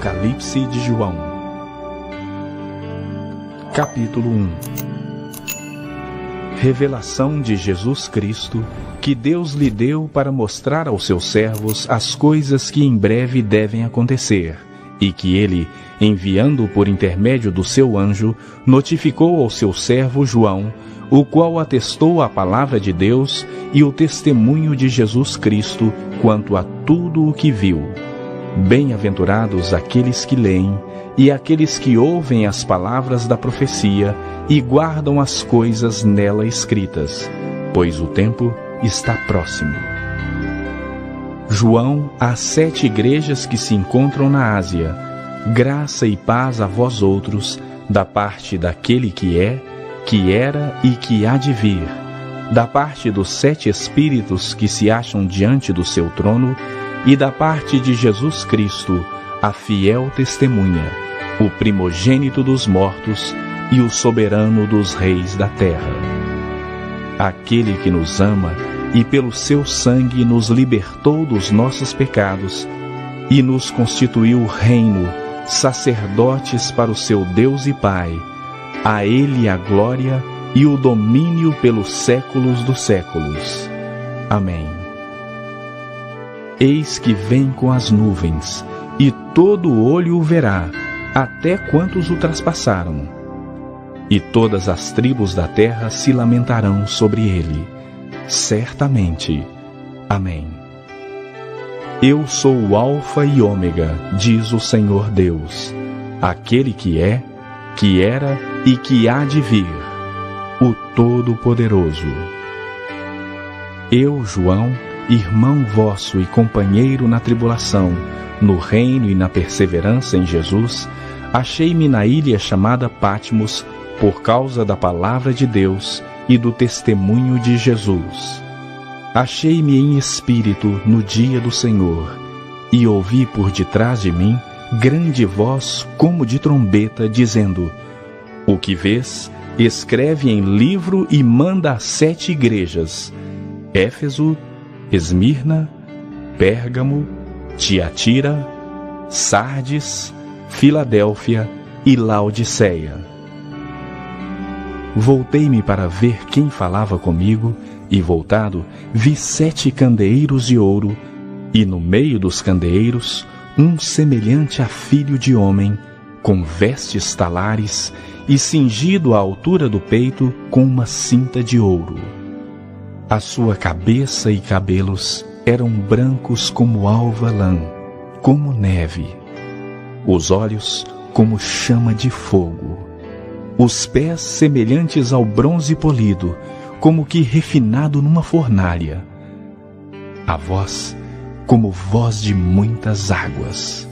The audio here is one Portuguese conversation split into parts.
Apocalipse de João. Capítulo 1. Revelação de Jesus Cristo, que Deus lhe deu para mostrar aos seus servos as coisas que em breve devem acontecer, e que ele, enviando por intermédio do seu anjo, notificou ao seu servo João, o qual atestou a palavra de Deus e o testemunho de Jesus Cristo quanto a tudo o que viu. Bem-aventurados aqueles que leem e aqueles que ouvem as palavras da profecia e guardam as coisas nela escritas, pois o tempo está próximo. João, às 7 igrejas que se encontram na Ásia, graça e paz a vós outros, da parte daquele que é, que era e que há de vir, da parte dos 7 Espíritos que se acham diante do seu trono, e da parte de Jesus Cristo, a fiel testemunha, o primogênito dos mortos e o soberano dos reis da terra. Aquele que nos ama e pelo seu sangue nos libertou dos nossos pecados e nos constituiu reino, sacerdotes para o seu Deus e Pai. A ele a glória e o domínio pelos séculos dos séculos. Amém. Eis que vem com as nuvens, e todo olho o verá, até quantos o traspassaram. E todas as tribos da terra se lamentarão sobre ele. Certamente. Amém. Eu sou o Alfa e Ômega, diz o Senhor Deus, aquele que é, que era e que há de vir, o Todo-Poderoso. Eu, João, irmão vosso e companheiro na tribulação, no reino e na perseverança em Jesus, achei-me na ilha chamada Patmos por causa da palavra de Deus e do testemunho de Jesus. Achei-me em espírito no dia do Senhor, e ouvi por detrás de mim grande voz como de trombeta, dizendo: O que vês, escreve em livro e manda às 7 igrejas: Éfeso, Esmirna, Pérgamo, Tiatira, Sardes, Filadélfia e Laodiceia. Voltei-me para ver quem falava comigo, e voltado, vi 7 candeeiros de ouro, e no meio dos candeeiros, um semelhante a filho de homem, com vestes talares, e cingido à altura do peito com uma cinta de ouro. A sua cabeça e cabelos eram brancos como alva lã, como neve. Os olhos como chama de fogo. Os pés semelhantes ao bronze polido, como que refinado numa fornalha. A voz como voz de muitas águas.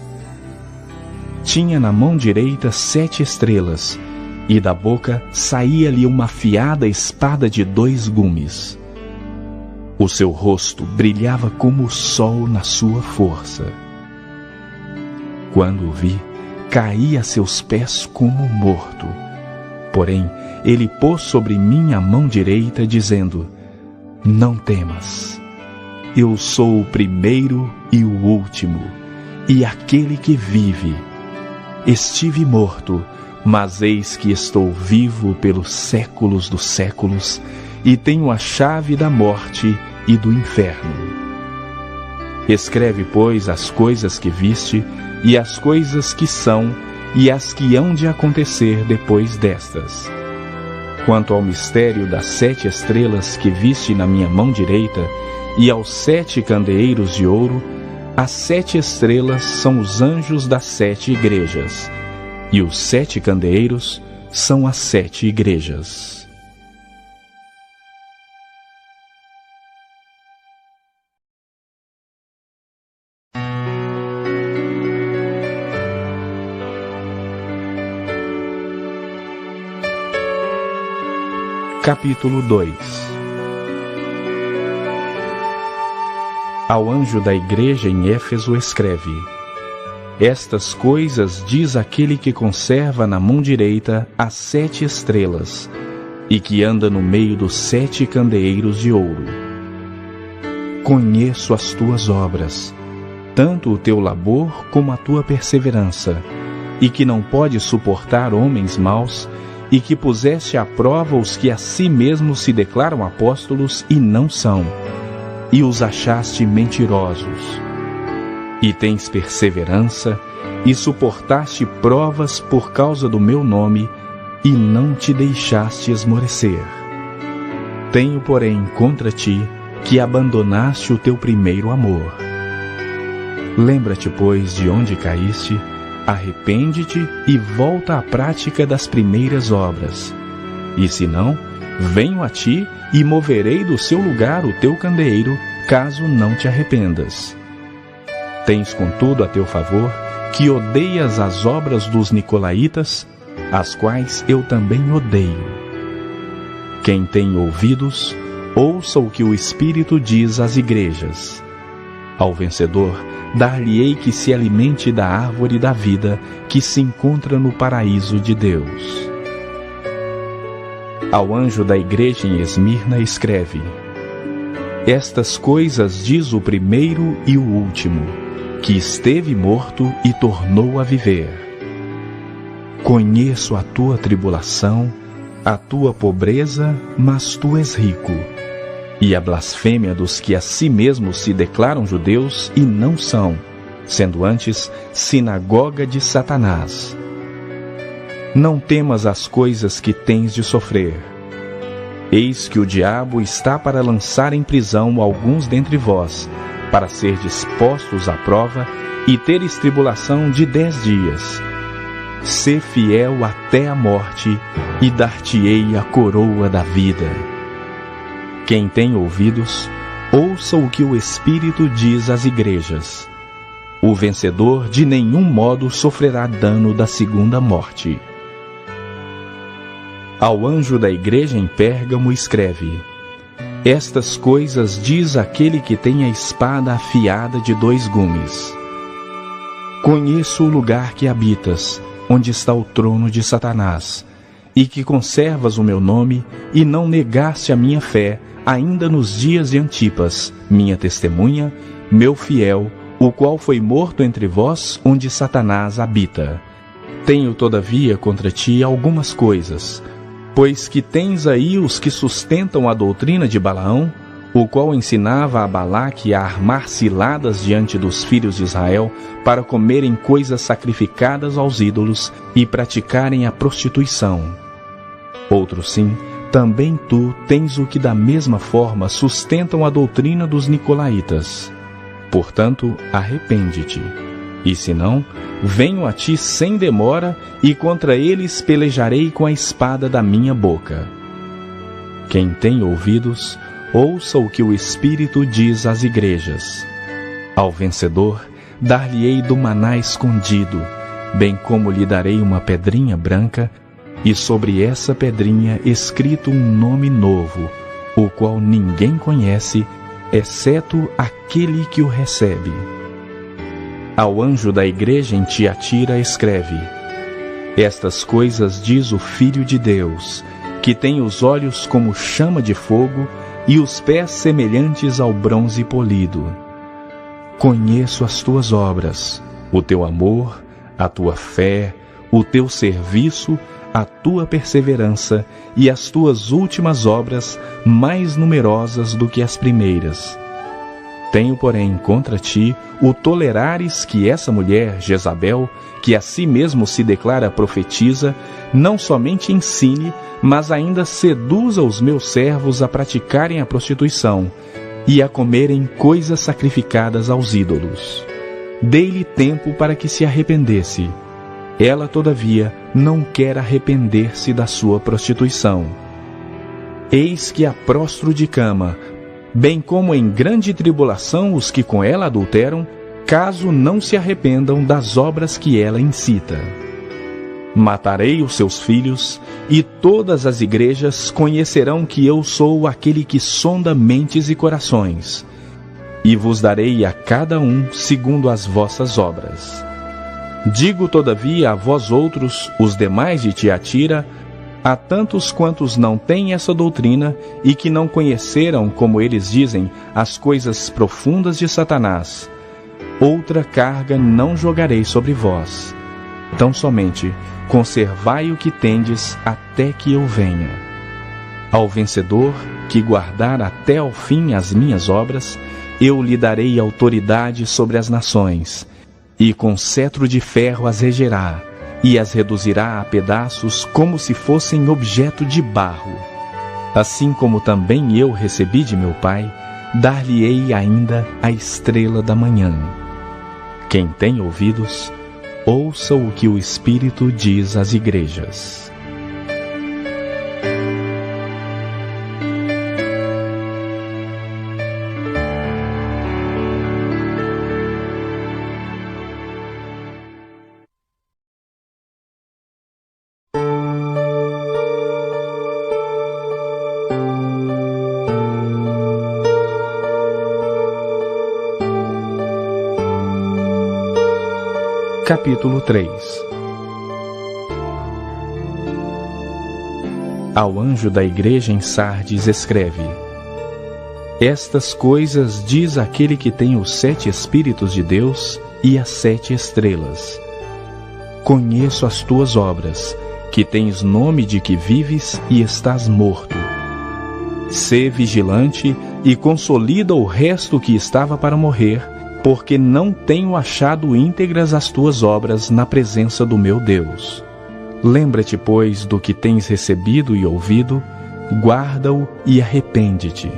Tinha na mão direita 7 estrelas, e da boca saía-lhe uma afiada espada de 2 gumes. O seu rosto brilhava como o sol na sua força. Quando o vi, caí a seus pés como morto. Porém, ele pôs sobre mim a mão direita, dizendo: Não temas. Eu sou o primeiro e o último, e aquele que vive. Estive morto, mas eis que estou vivo pelos séculos dos séculos, e tenho a chave da morte e do inferno. Escreve, pois, as coisas que viste, e as coisas que são, e as que hão de acontecer depois destas. Quanto ao mistério das 7 estrelas que viste na minha mão direita, e aos 7 candeeiros de ouro, as 7 estrelas são os anjos das 7 igrejas, e os 7 candeeiros são as 7 igrejas. Capítulo 2. Ao anjo da igreja em Éfeso escreve: Estas coisas diz aquele que conserva na mão direita as 7 estrelas, e que anda no meio dos 7 candeeiros de ouro. Conheço as tuas obras, tanto o teu labor como a tua perseverança, e que não pode suportar homens maus, e que puseste à prova os que a si mesmos se declaram apóstolos e não são, e os achaste mentirosos. E tens perseverança, e suportaste provas por causa do meu nome, e não te deixaste esmorecer. Tenho, porém, contra ti, que abandonaste o teu primeiro amor. Lembra-te, pois, de onde caíste, arrepende-te e volta à prática das primeiras obras. E se não, venho a ti e moverei do seu lugar o teu candeeiro, caso não te arrependas. Tens, contudo, a teu favor, que odeias as obras dos nicolaítas, as quais eu também odeio. Quem tem ouvidos, ouça o que o Espírito diz às igrejas. Ao vencedor, dar-lhe-ei que se alimente da árvore da vida que se encontra no paraíso de Deus. Ao anjo da igreja em Esmirna escreve: Estas coisas diz o primeiro e o último, que esteve morto e tornou a viver. Conheço a tua tribulação, a tua pobreza, mas tu és rico, e a blasfêmia dos que a si mesmos se declaram judeus e não são, sendo antes sinagoga de Satanás. Não temas as coisas que tens de sofrer. Eis que o diabo está para lançar em prisão alguns dentre vós, para serdes postos à prova e teres tribulação de 10 dias. Sê fiel até a morte, e dar-te-ei a coroa da vida. Quem tem ouvidos, ouça o que o Espírito diz às igrejas. O vencedor de nenhum modo sofrerá dano da segunda morte. Ao anjo da igreja em Pérgamo escreve: Estas coisas diz aquele que tem a espada afiada de 2 gumes. Conheço o lugar que habitas, onde está o trono de Satanás, e que conservas o meu nome, e não negaste a minha fé, ainda nos dias de Antipas, minha testemunha, meu fiel, o qual foi morto entre vós, onde Satanás habita. Tenho, todavia, contra ti algumas coisas, pois que tens aí os que sustentam a doutrina de Balaão, o qual ensinava a Balaque a armar ciladas diante dos filhos de Israel para comerem coisas sacrificadas aos ídolos e praticarem a prostituição. Outro sim, também tu tens o que da mesma forma sustentam a doutrina dos nicolaítas. Portanto, arrepende-te. E se não, venho a ti sem demora, e contra eles pelejarei com a espada da minha boca. Quem tem ouvidos, ouça o que o Espírito diz às igrejas. Ao vencedor, dar-lhe-ei do maná escondido, bem como lhe darei uma pedrinha branca, e sobre essa pedrinha escrito um nome novo, o qual ninguém conhece, exceto aquele que o recebe. Ao anjo da igreja em Tiatira escreve: Estas coisas diz o Filho de Deus, que tem os olhos como chama de fogo e os pés semelhantes ao bronze polido. Conheço as tuas obras, o teu amor, a tua fé, o teu serviço, a tua perseverança e as tuas últimas obras mais numerosas do que as primeiras. Tenho, porém, contra ti o tolerares que essa mulher, Jezabel, que a si mesmo se declara profetiza, não somente ensine, mas ainda seduza os meus servos a praticarem a prostituição e a comerem coisas sacrificadas aos ídolos. Dei-lhe tempo para que se arrependesse. Ela, todavia, não quer arrepender-se da sua prostituição. Eis que a prostro de cama, bem como em grande tribulação os que com ela adulteram, caso não se arrependam das obras que ela incita. Matarei os seus filhos, e todas as igrejas conhecerão que eu sou aquele que sonda mentes e corações, e vos darei a cada um segundo as vossas obras. Digo, todavia, a vós outros, os demais de Tiatira, a tantos quantos não têm essa doutrina e que não conheceram, como eles dizem, as coisas profundas de Satanás: outra carga não jogarei sobre vós. Tão somente conservai o que tendes até que eu venha. Ao vencedor, que guardar até ao fim as minhas obras, eu lhe darei autoridade sobre as nações, e com cetro de ferro as regerá, e as reduzirá a pedaços como se fossem objeto de barro. Assim como também eu recebi de meu Pai, dar-lhe-ei ainda a estrela da manhã. Quem tem ouvidos, ouça o que o Espírito diz às igrejas. Capítulo 3. Ao anjo da igreja em Sardes escreve: Estas coisas diz aquele que tem os 7 Espíritos de Deus e as 7 estrelas. Conheço as tuas obras, que tens nome de que vives e estás morto. Sê vigilante e consolida o resto que estava para morrer, porque não tenho achado íntegras as tuas obras na presença do meu Deus. Lembra-te, pois, do que tens recebido e ouvido, guarda-o e arrepende-te.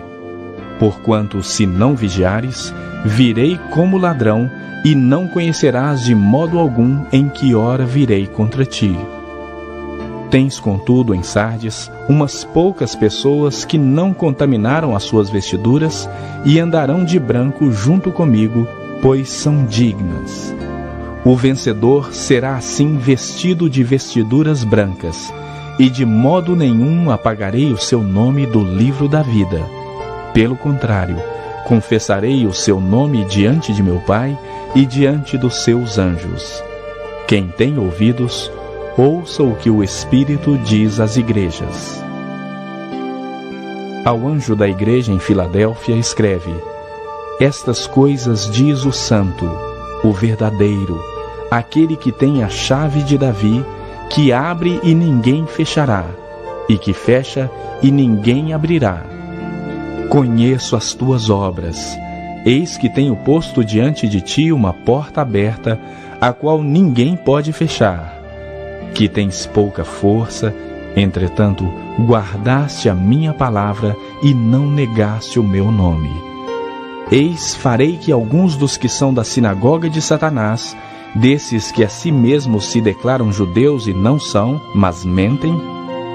Porquanto, se não vigiares, virei como ladrão, e não conhecerás de modo algum em que hora virei contra ti. Tens, contudo, em Sardes, umas poucas pessoas que não contaminaram as suas vestiduras e andarão de branco junto comigo, pois são dignas. O vencedor será assim vestido de vestiduras brancas, e de modo nenhum apagarei o seu nome do livro da vida. Pelo contrário, confessarei o seu nome diante de meu Pai e diante dos seus anjos. Quem tem ouvidos, ouça o que o Espírito diz às igrejas. Ao anjo da igreja em Filadélfia escreve: Estas coisas diz o Santo, o verdadeiro, aquele que tem a chave de Davi, que abre e ninguém fechará, e que fecha e ninguém abrirá. Conheço as tuas obras. Eis que tenho posto diante de ti uma porta aberta, a qual ninguém pode fechar. Que tens pouca força, entretanto, guardaste a minha palavra e não negaste o meu nome. Eis, farei que alguns dos que são da sinagoga de Satanás, desses que a si mesmos se declaram judeus e não são, mas mentem,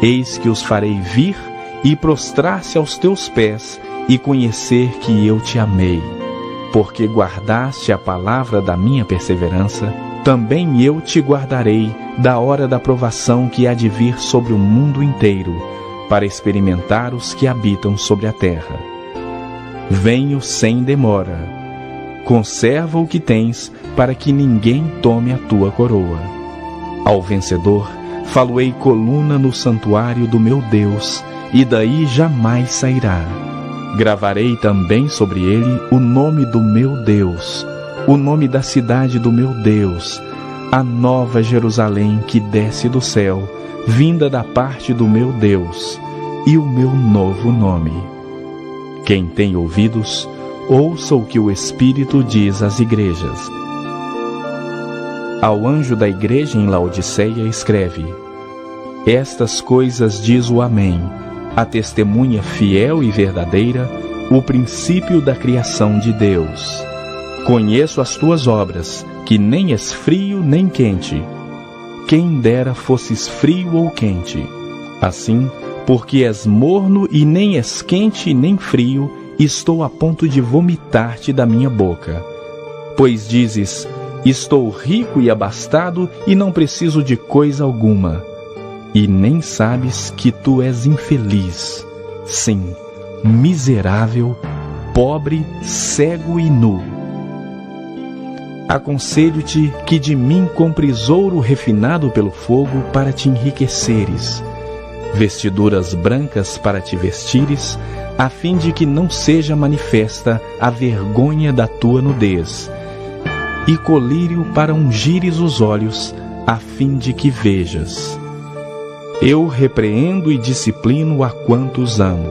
eis que os farei vir e prostrar-se aos teus pés e conhecer que eu te amei. Porque guardaste a palavra da minha perseverança, também eu te guardarei da hora da provação que há de vir sobre o mundo inteiro, para experimentar os que habitam sobre a terra. Venho sem demora. Conserva o que tens, para que ninguém tome a tua coroa. Ao vencedor, falo-ei coluna no santuário do meu Deus, e daí jamais sairá. Gravarei também sobre ele o nome do meu Deus, o nome da cidade do meu Deus, a nova Jerusalém que desce do céu, vinda da parte do meu Deus, e o meu novo nome. Quem tem ouvidos, ouça o que o Espírito diz às igrejas. Ao anjo da igreja em Laodiceia escreve: Estas coisas diz o Amém, a testemunha fiel e verdadeira, o princípio da criação de Deus. Conheço as tuas obras, que nem és frio nem quente. Quem dera fosses frio ou quente. Assim, porque és morno e nem és quente nem frio, estou a ponto de vomitar-te da minha boca. Pois dizes: Estou rico e abastado e não preciso de coisa alguma. E nem sabes que tu és infeliz, sim, miserável, pobre, cego e nu. Aconselho-te que de mim compres ouro refinado pelo fogo para te enriqueceres, vestiduras brancas para te vestires, a fim de que não seja manifesta a vergonha da tua nudez, e colírio para ungires os olhos, a fim de que vejas. Eu repreendo e disciplino a quantos amo.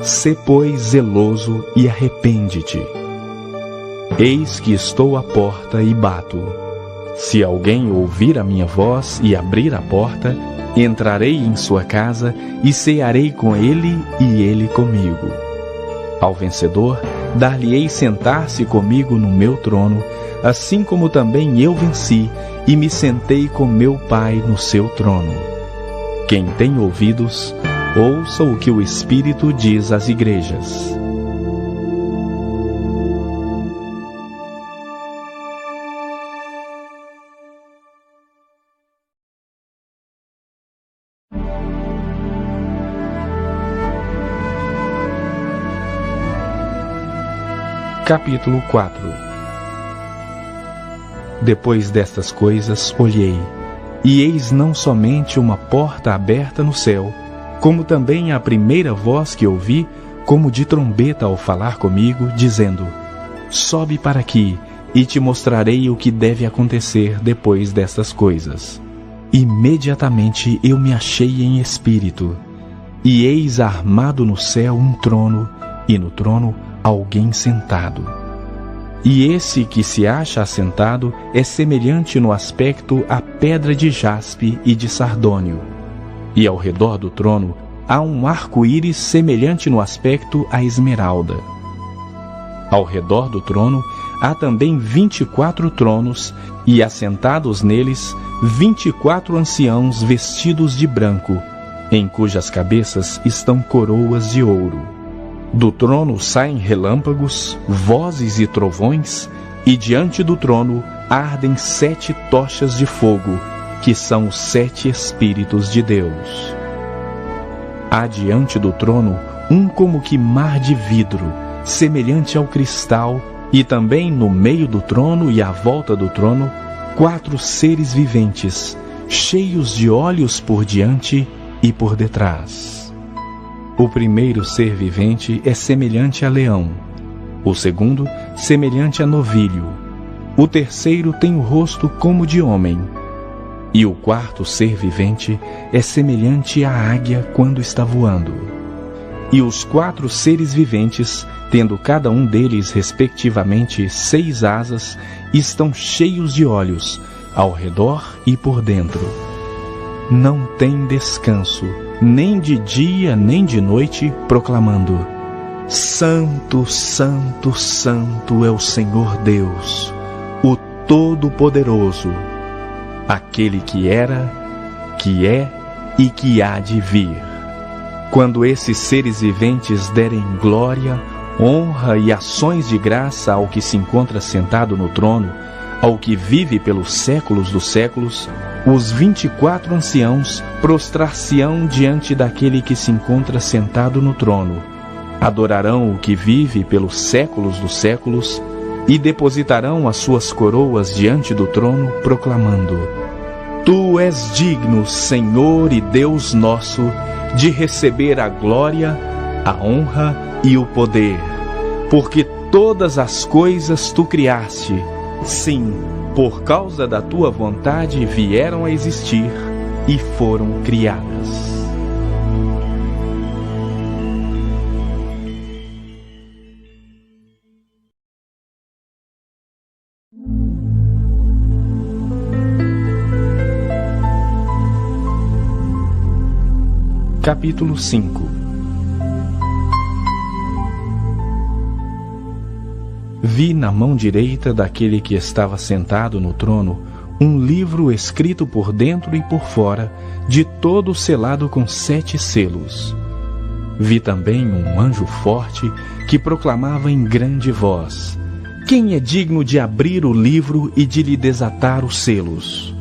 Sê, pois, zeloso e arrepende-te. Eis que estou à porta e bato. Se alguém ouvir a minha voz e abrir a porta, entrarei em sua casa e cearei com ele e ele comigo. Ao vencedor, dar-lhe-ei sentar-se comigo no meu trono, assim como também eu venci e me sentei com meu Pai no seu trono. Quem tem ouvidos, ouça o que o Espírito diz às igrejas. Capítulo 4. Depois destas coisas olhei, e eis não somente uma porta aberta no céu, como também a primeira voz que ouvi, como de trombeta ao falar comigo, dizendo: Sobe para aqui, e te mostrarei o que deve acontecer depois destas coisas. Imediatamente eu me achei em espírito, e eis armado no céu um trono, e no trono alguém sentado. E esse que se acha assentado é semelhante no aspecto à pedra de jaspe e de sardônio. E ao redor do trono há um arco-íris semelhante no aspecto à esmeralda. Ao redor do trono há também 24 tronos, e assentados neles 24 anciãos vestidos de branco, em cujas cabeças estão coroas de ouro. Do trono saem relâmpagos, vozes e trovões, e diante do trono ardem 7 tochas de fogo, que são os 7 Espíritos de Deus. Há diante do trono um como que mar de vidro, semelhante ao cristal, e também no meio do trono e à volta do trono, 4 seres viventes, cheios de olhos por diante e por detrás. O primeiro ser vivente é semelhante a leão, o segundo, semelhante a novilho, o terceiro tem o rosto como de homem, e o quarto ser vivente é semelhante à águia quando está voando. E os 4 seres viventes, tendo cada um deles respectivamente 6 asas, estão cheios de olhos, ao redor e por dentro. Não tem descanso, nem de dia nem de noite, proclamando: Santo, Santo, Santo é o Senhor Deus, o Todo-Poderoso, aquele que era, que é e que há de vir. Quando esses seres viventes derem glória, honra e ações de graça ao que se encontra sentado no trono, ao que vive pelos séculos dos séculos, os 24 anciãos prostrar-se-ão diante daquele que se encontra sentado no trono, adorarão o que vive pelos séculos dos séculos e depositarão as suas coroas diante do trono, proclamando: Tu és digno, Senhor e Deus nosso, de receber a glória, a honra e o poder, porque todas as coisas tu criaste, sim, por causa da tua vontade vieram a existir e foram criadas. Capítulo 5. Vi na mão direita daquele que estava sentado no trono um livro escrito por dentro e por fora, de todo selado com 7 selos. Vi também um anjo forte que proclamava em grande voz: Quem é digno de abrir o livro e de lhe desatar os selos?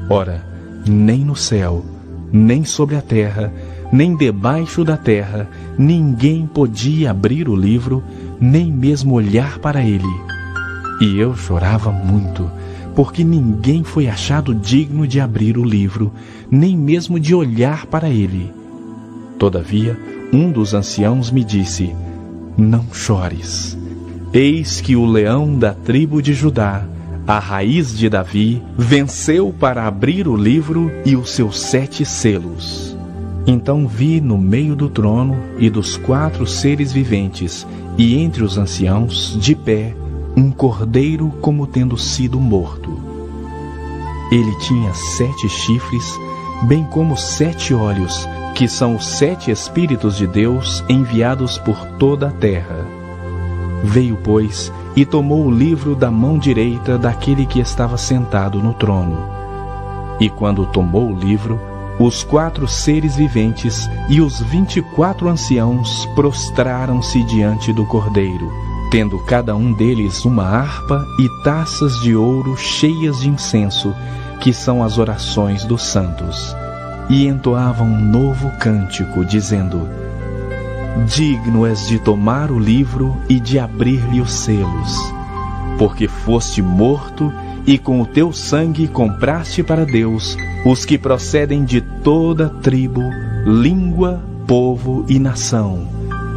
Ora, nem no céu, nem sobre a terra, nem debaixo da terra, ninguém podia abrir o livro, nem mesmo olhar para ele. E eu chorava muito, porque ninguém foi achado digno de abrir o livro, nem mesmo de olhar para ele. Todavia, um dos anciãos me disse: Não chores. Eis que o leão da tribo de Judá, a raiz de Davi, venceu para abrir o livro e os seus 7 selos. Então vi no meio do trono e dos 4 seres viventes, e entre os anciãos, de pé, um cordeiro como tendo sido morto. Ele tinha 7 chifres, bem como 7 olhos, que são os 7 Espíritos de Deus enviados por toda a terra. Veio, pois, e tomou o livro da mão direita daquele que estava sentado no trono. E quando tomou o livro, os 4 seres viventes e os 24 anciãos prostraram-se diante do Cordeiro, tendo cada um deles uma harpa e taças de ouro cheias de incenso, que são as orações dos santos, e entoavam um novo cântico, dizendo: Digno és de tomar o livro e de abrir-lhe os selos, porque foste morto e com o teu sangue compraste para Deus os que procedem de toda tribo, língua, povo e nação,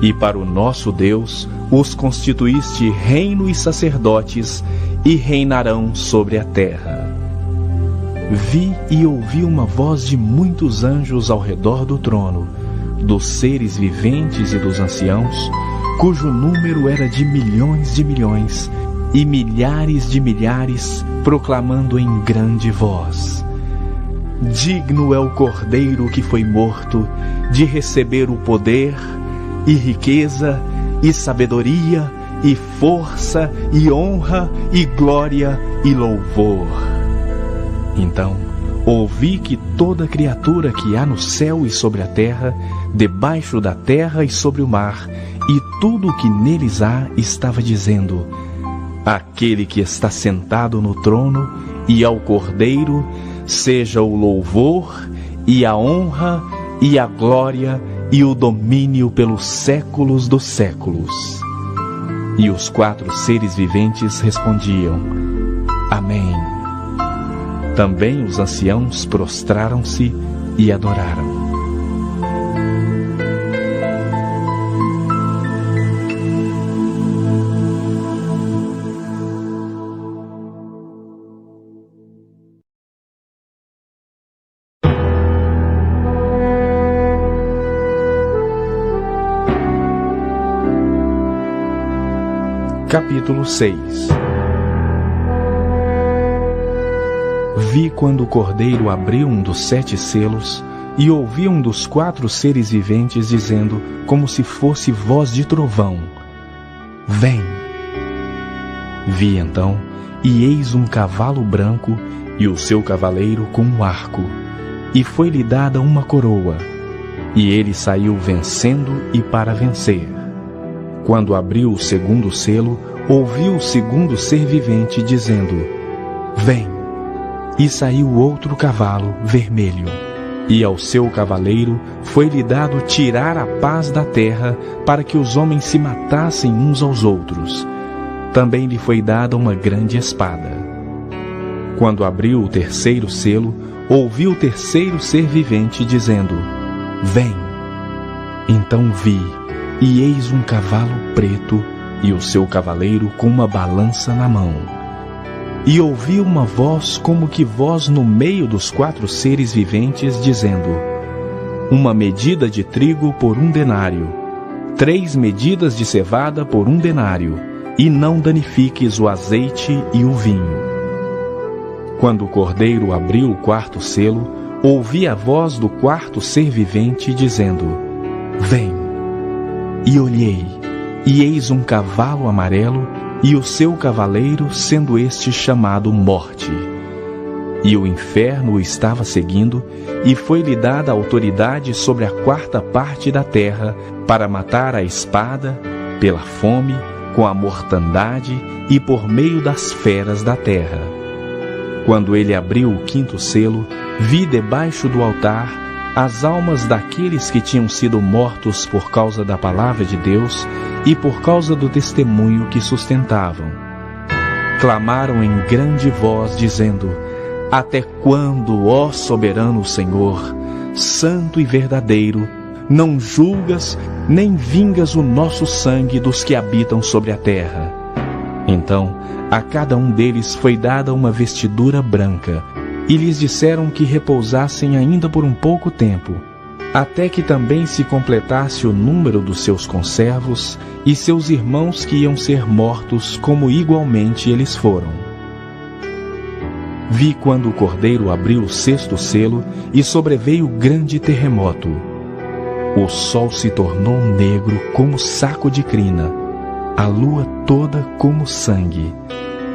e para o nosso Deus os constituíste reino e sacerdotes, e reinarão sobre a terra. Vi e ouvi uma voz de muitos anjos ao redor do trono, dos seres viventes e dos anciãos, cujo número era de milhões e milhares de milhares, proclamando em grande voz: Digno é o Cordeiro que foi morto de receber o poder, e riqueza, e sabedoria, e força, e honra, e glória, e louvor. Então ouvi que toda criatura que há no céu e sobre a terra, debaixo da terra e sobre o mar, e tudo o que neles há, estava dizendo: Aquele que está sentado no trono e ao Cordeiro, seja o louvor, e a honra, e a glória, e o domínio pelos séculos dos séculos. E os 4 seres viventes respondiam: Amém. Também os anciãos prostraram-se e adoraram. Capítulo 6. Vi quando o Cordeiro abriu um dos 7 selos, e ouvi um dos 4 seres viventes dizendo, como se fosse voz de trovão: Vem! Vi então, e eis um cavalo branco, e o seu cavaleiro com um arco, e foi-lhe dada uma coroa, e ele saiu vencendo e para vencer. Quando abriu o 2º selo, ouvi o 2º ser vivente dizendo: Vem! E saiu outro cavalo vermelho, e ao seu cavaleiro foi-lhe dado tirar a paz da terra, para que os homens se matassem uns aos outros. Também lhe foi dada uma grande espada. Quando abriu o 3º selo, ouvi o 3º ser vivente dizendo: Vem! Então vi, e eis um cavalo preto, e o seu cavaleiro com uma balança na mão. E ouvi uma voz como que voz no meio dos 4 seres viventes, dizendo: Uma medida de trigo por 1 denário, 3 medidas de cevada por 1 denário, e não danifiques o azeite e o vinho. Quando o Cordeiro abriu o 4º selo, ouvi a voz do 4º ser vivente, dizendo: Vem! E olhei, e eis um cavalo amarelo, e o seu cavaleiro, sendo este chamado Morte. E o inferno o estava seguindo, e foi-lhe dada autoridade sobre a 4ª parte da terra, para matar a espada, pela fome, com a mortandade e por meio das feras da terra. Quando ele abriu o 5º selo, vi debaixo do altar as almas daqueles que tinham sido mortos por causa da palavra de Deus e por causa do testemunho que sustentavam. Clamaram em grande voz, dizendo: Até quando, ó soberano Senhor, santo e verdadeiro, não julgas nem vingas o nosso sangue dos que habitam sobre a terra? Então, a cada um deles foi dada uma vestidura branca, e lhes disseram que repousassem ainda por um pouco tempo, até que também se completasse o número dos seus conservos e seus irmãos que iam ser mortos, como igualmente eles foram. Vi quando o cordeiro abriu o sexto selo e sobreveio grande terremoto. O sol se tornou negro como saco de crina, a lua toda como sangue.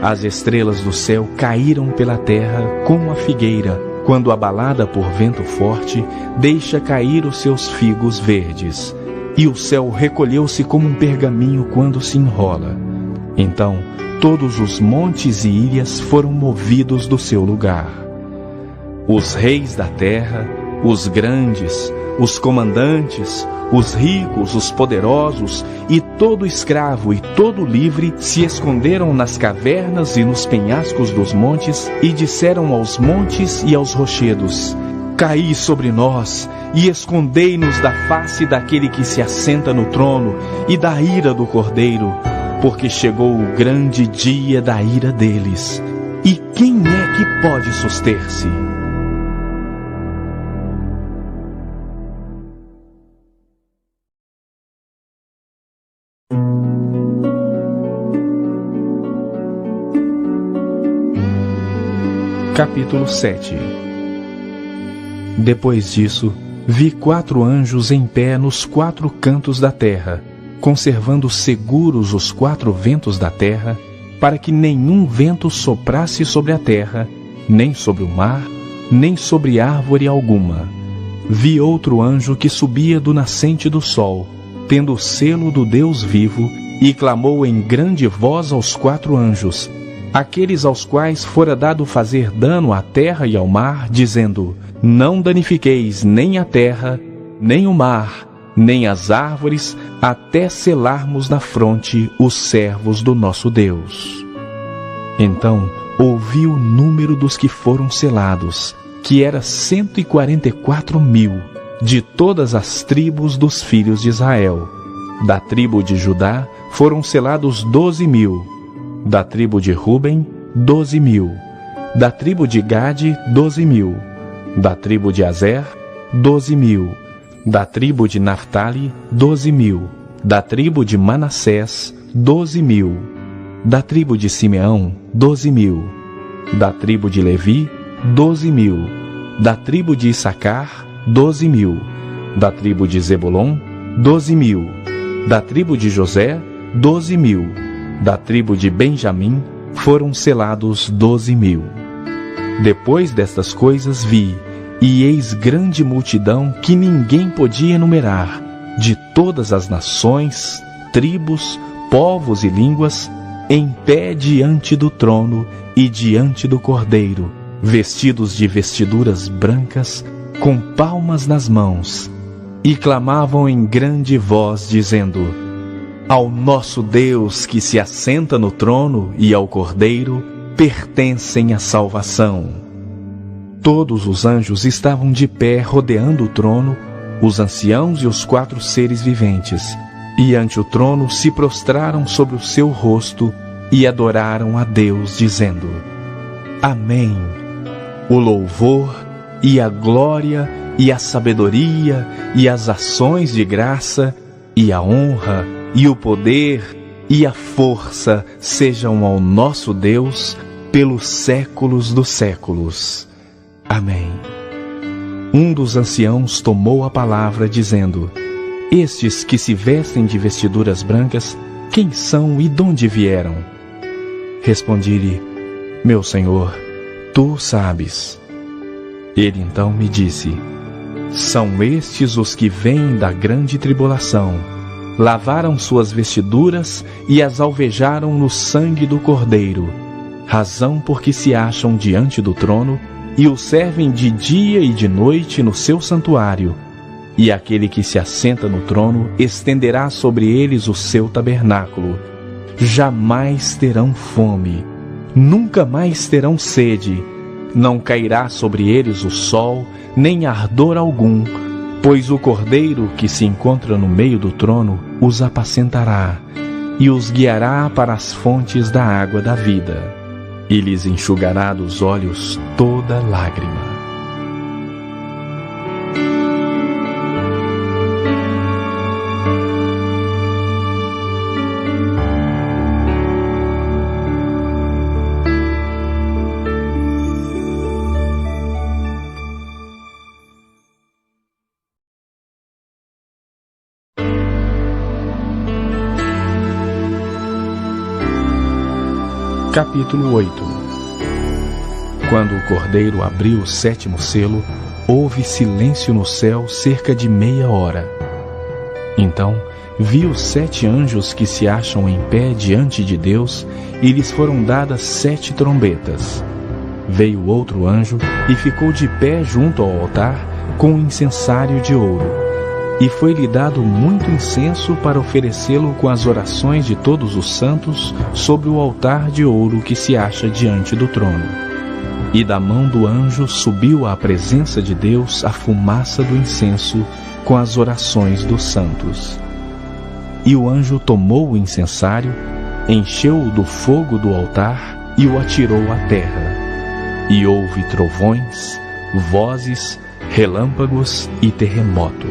As estrelas do céu caíram pela terra como a figueira, quando abalada por vento forte, deixa cair os seus figos verdes. E o céu recolheu-se como um pergaminho quando se enrola. Então, todos os montes e ilhas foram movidos do seu lugar. Os reis da terra, os grandes, os comandantes, os ricos, os poderosos, e todo escravo e todo livre se esconderam nas cavernas e nos penhascos dos montes e disseram aos montes e aos rochedos: Caí sobre nós e escondei-nos da face daquele que se assenta no trono e da ira do Cordeiro, porque chegou o grande dia da ira deles. E quem é que pode suster-se? Capítulo 7. Depois disso, vi 4 anjos em pé nos 4 cantos da terra, conservando seguros os 4 ventos da terra, para que nenhum vento soprasse sobre a terra, nem sobre o mar, nem sobre árvore alguma. Vi outro anjo que subia do nascente do sol, tendo o selo do Deus vivo, e clamou em grande voz aos 4 anjos, aqueles aos quais fora dado fazer dano à terra e ao mar, dizendo: Não danifiqueis nem a terra, nem o mar, nem as árvores, até selarmos na fronte os servos do nosso Deus. Então ouvi o número dos que foram selados, que era 144.000, de todas as tribos dos filhos de Israel. Da tribo de Judá foram selados 12.000, da tribo de Ruben, 12.000, da tribo de Gade, 12.000, da tribo de Azer, 12.000, da tribo de Naftali, 12.000, da tribo de Manassés, 12.000, da tribo de Simeão, 12.000, da tribo de Levi, 12.000, da tribo de Issacar, 12.000, da tribo de Zebulon, 12.000, da tribo de José, 12.000, da tribo de Benjamim foram selados 12.000. Depois destas coisas vi, e eis grande multidão que ninguém podia enumerar, de todas as nações, tribos, povos e línguas, em pé diante do trono e diante do Cordeiro, vestidos de vestiduras brancas, com palmas nas mãos, e clamavam em grande voz, dizendo: Ao nosso Deus que se assenta no trono e ao Cordeiro pertencem a salvação. Todos os anjos estavam de pé rodeando o trono, os anciãos e os 4 seres viventes, e ante o trono se prostraram sobre o seu rosto e adoraram a Deus, dizendo: Amém. O louvor e a glória e a sabedoria e as ações de graça e a honra e o poder e a força sejam ao nosso Deus pelos séculos dos séculos. Amém. Um dos anciãos tomou a palavra, dizendo: Estes que se vestem de vestiduras brancas, quem são e de onde vieram? Respondi-lhe: Meu Senhor, tu sabes. Ele então me disse: São estes os que vêm da grande tribulação, lavaram suas vestiduras e as alvejaram no sangue do Cordeiro, razão porque se acham diante do trono e o servem de dia e de noite no seu santuário. E aquele que se assenta no trono estenderá sobre eles o seu tabernáculo. Jamais terão fome, nunca mais terão sede, não cairá sobre eles o sol, nem ardor algum, pois o Cordeiro que se encontra no meio do trono os apacentará, e os guiará para as fontes da água da vida, e lhes enxugará dos olhos toda lágrima. Capítulo 8. Quando o Cordeiro abriu o 7º selo, houve silêncio no céu cerca de meia hora. Então vi os 7 anjos que se acham em pé diante de Deus, e lhes foram dadas 7 trombetas. Veio outro anjo e ficou de pé junto ao altar com um incensário de ouro. E foi-lhe dado muito incenso para oferecê-lo com as orações de todos os santos sobre o altar de ouro que se acha diante do trono. E da mão do anjo subiu à presença de Deus a fumaça do incenso com as orações dos santos. E o anjo tomou o incensário, encheu-o do fogo do altar e o atirou à terra. E houve trovões, vozes, relâmpagos e terremoto.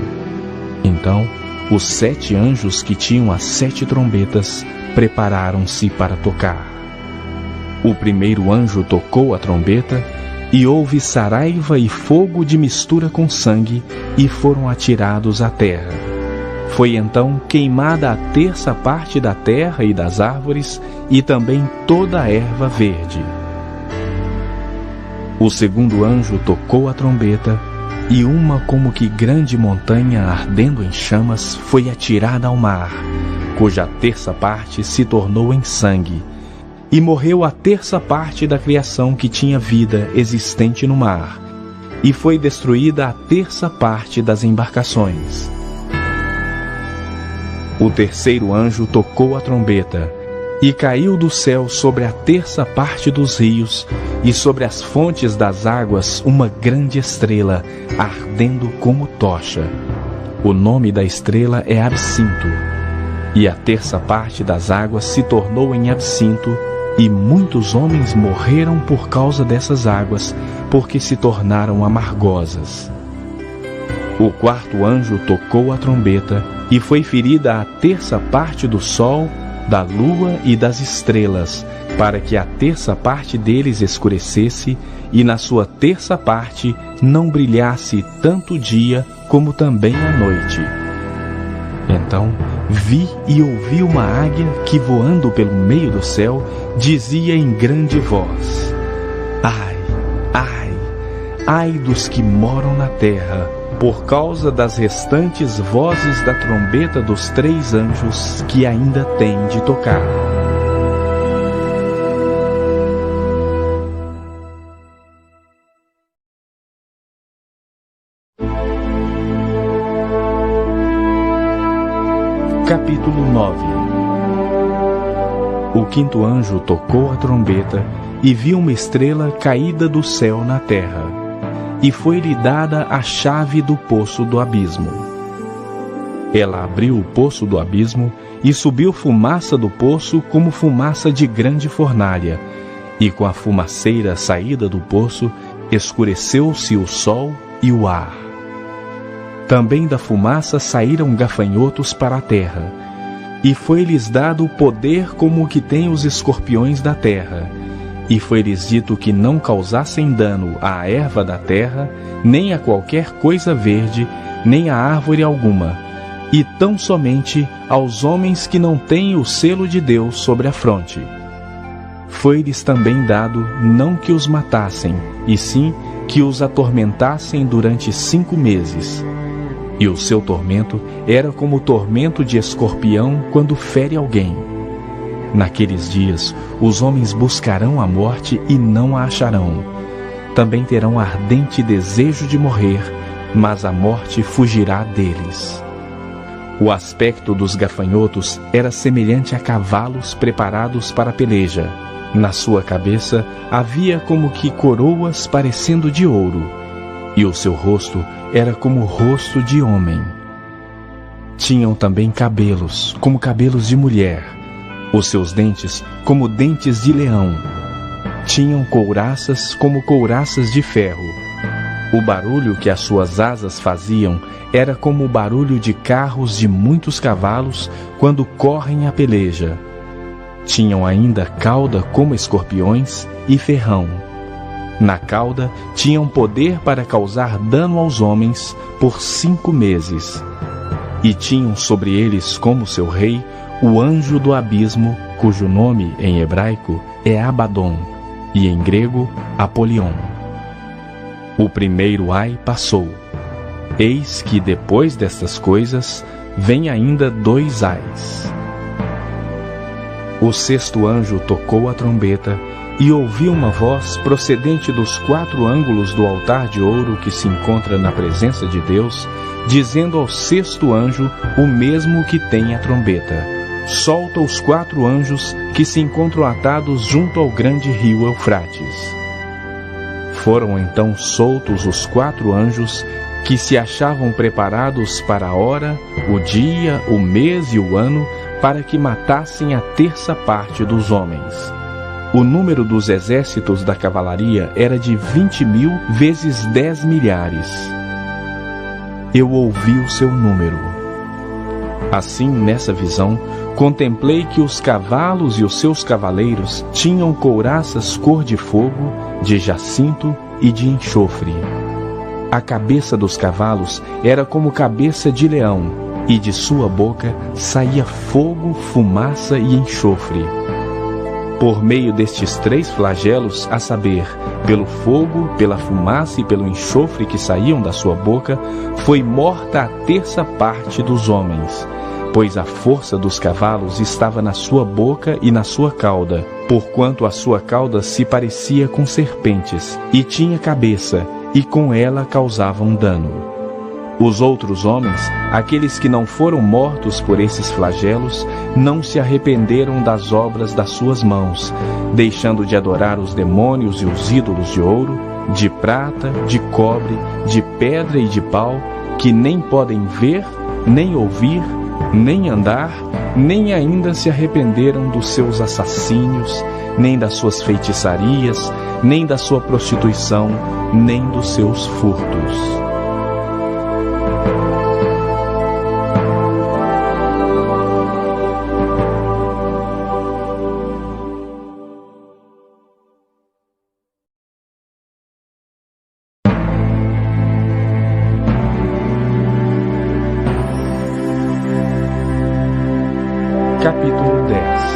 Então, os 7 anjos que tinham as 7 trombetas prepararam-se para tocar. O primeiro anjo tocou a trombeta, e houve saraiva e fogo de mistura com sangue, e foram atirados à terra. Foi então queimada a 1/3 parte da terra e das árvores, e também toda a erva verde. O segundo anjo tocou a trombeta, e uma como que grande montanha ardendo em chamas foi atirada ao mar, cuja 1/3 parte se tornou em sangue, e morreu a 1/3 parte da criação que tinha vida existente no mar, e foi destruída a 1/3 parte das embarcações. O terceiro anjo tocou a trombeta, e caiu do céu sobre a 1/3 parte dos rios, e sobre as fontes das águas uma grande estrela, ardendo como tocha. O nome da estrela é Absinto. E a 1/3 parte das águas se tornou em absinto, e muitos homens morreram por causa dessas águas, porque se tornaram amargosas. O quarto anjo tocou a trombeta, e foi ferida a 1/3 parte do sol, da lua e das estrelas, para que a 1/3 parte deles escurecesse, e na sua 1/3 parte não brilhasse tanto o dia como também a noite. Então vi e ouvi uma águia que, voando pelo meio do céu, dizia em grande voz: Ai, ai, ai dos que moram na terra, por causa das restantes vozes da trombeta dos 3 anjos que ainda têm de tocar. Capítulo 9. O quinto anjo tocou a trombeta, e viu uma estrela caída do céu na terra, e foi-lhe dada a chave do poço do abismo. Ela abriu o poço do abismo, e subiu fumaça do poço como fumaça de grande fornalha, e com a fumaceira saída do poço, escureceu-se o sol e o ar. Também da fumaça saíram gafanhotos para a terra, e foi-lhes dado poder como o que tem os escorpiões da terra, e foi-lhes dito que não causassem dano à erva da terra, nem a qualquer coisa verde, nem a árvore alguma, e tão somente aos homens que não têm o selo de Deus sobre a fronte. Foi-lhes também dado não que os matassem, e sim que os atormentassem durante 5 meses. E o seu tormento era como o tormento de escorpião quando fere alguém. Naqueles dias, os homens buscarão a morte e não a acharão. Também terão ardente desejo de morrer, mas a morte fugirá deles. O aspecto dos gafanhotos era semelhante a cavalos preparados para a peleja. Na sua cabeça havia como que coroas parecendo de ouro, e o seu rosto era como o rosto de homem. Tinham também cabelos, como cabelos de mulher, Os seus dentes como dentes de leão. Tinham couraças como couraças de ferro. O barulho que as suas asas faziam era como o barulho de carros de muitos cavalos quando correm a peleja. Tinham ainda cauda como escorpiões e ferrão. Na cauda tinham poder para causar dano aos homens por 5 meses. E tinham sobre eles como seu rei o anjo do abismo, cujo nome em hebraico é Abaddon e em grego Apolion. O primeiro ai passou. Eis que depois destas coisas vem ainda 2 ais. O 6º anjo tocou a trombeta e ouvi uma voz procedente dos 4 ângulos do altar de ouro que se encontra na presença de Deus, dizendo ao 6º anjo, o mesmo que tem a trombeta: solta os 4 anjos que se encontram atados junto ao grande rio Eufrates. Foram então soltos os 4 anjos que se achavam preparados para a hora, o dia, o mês e o ano, para que matassem a 1/3 dos homens. O número dos exércitos da cavalaria era de 20.000 vezes 10 milhares. Eu ouvi o seu número. Assim, nessa visão, contemplei que os cavalos e os seus cavaleiros tinham couraças cor de fogo, de jacinto e de enxofre. A cabeça dos cavalos era como cabeça de leão, e de sua boca saía fogo, fumaça e enxofre. Por meio destes 3 flagelos, a saber, pelo fogo, pela fumaça e pelo enxofre que saíam da sua boca, foi morta a 1/3 dos homens, pois a força dos cavalos estava na sua boca e na sua cauda, porquanto a sua cauda se parecia com serpentes, e tinha cabeça, e com ela causavam dano. Os outros homens, aqueles que não foram mortos por esses flagelos, não se arrependeram das obras das suas mãos, deixando de adorar os demônios e os ídolos de ouro, de prata, de cobre, de pedra e de pau, que nem podem ver, nem ouvir, nem andar, nem ainda se arrependeram dos seus assassínios, nem das suas feitiçarias, nem da sua prostituição, nem dos seus furtos. Capítulo 10.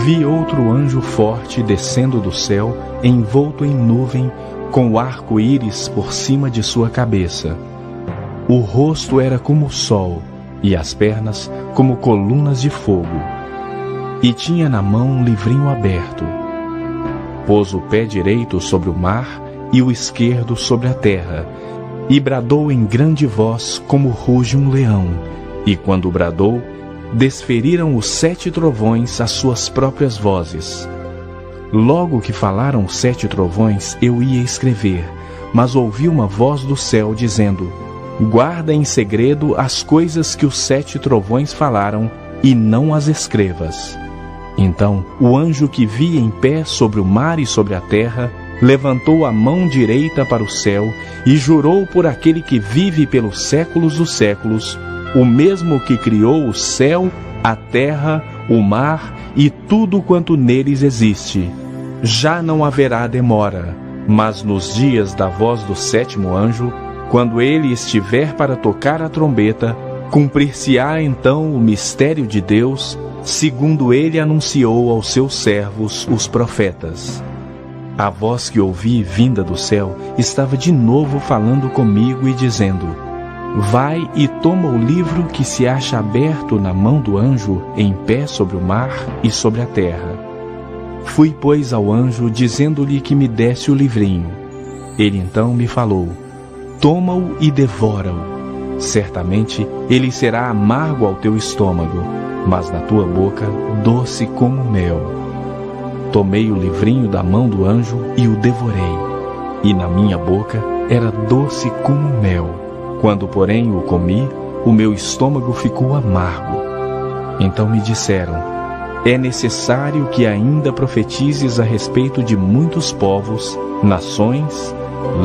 Vi outro anjo forte descendo do céu, envolto em nuvem, com o arco-íris por cima de sua cabeça. O rosto era como o sol, e as pernas como colunas de fogo. E tinha na mão um livrinho aberto. Pôs o pé direito sobre o mar e o esquerdo sobre a terra, e bradou em grande voz como ruge um leão. E quando bradou, desferiram os 7 trovões as suas próprias vozes. Logo que falaram os 7 trovões, eu ia escrever, mas ouvi uma voz do céu dizendo: guarda em segredo as coisas que os 7 trovões falaram, e não as escrevas. Então o anjo que via em pé sobre o mar e sobre a terra levantou a mão direita para o céu e jurou por aquele que vive pelos séculos dos séculos, o mesmo que criou o céu, a terra, o mar e tudo quanto neles existe. Já não haverá demora, mas nos dias da voz do 7º anjo, quando ele estiver para tocar a trombeta, cumprir-se-á então o mistério de Deus, segundo ele anunciou aos seus servos, os profetas. A voz que ouvi vinda do céu estava de novo falando comigo e dizendo: vai e toma o livro que se acha aberto na mão do anjo, em pé sobre o mar e sobre a terra. Fui, pois, ao anjo, dizendo-lhe que me desse o livrinho. Ele então me falou: toma-o e devora-o. Certamente ele será amargo ao teu estômago, mas na tua boca doce como mel. Tomei o livrinho da mão do anjo e o devorei, e na minha boca era doce como mel. Quando, porém, o comi, o meu estômago ficou amargo. Então me disseram: é necessário que ainda profetizes a respeito de muitos povos, nações,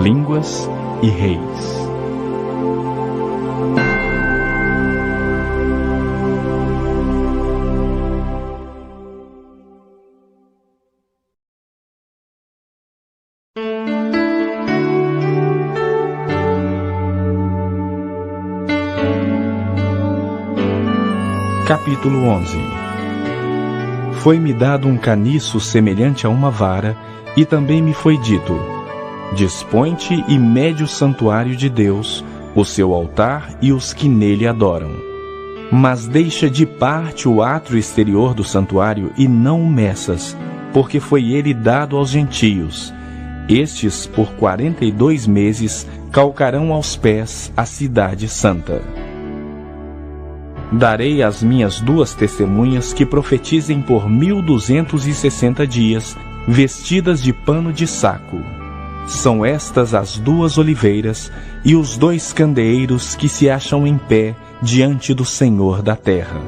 línguas e reis. Capítulo 11. Foi-me dado um caniço semelhante a uma vara, e também me foi dito: dispõe-te e mede o santuário de Deus, o seu altar e os que nele adoram. Mas deixa de parte o átrio exterior do santuário e não o meças, porque foi ele dado aos gentios. Estes, por 42 meses, calcarão aos pés a cidade santa. Darei às minhas 2 testemunhas que profetizem por 1260 dias, vestidas de pano de saco. São estas as 2 oliveiras e os 2 candeeiros que se acham em pé diante do Senhor da terra.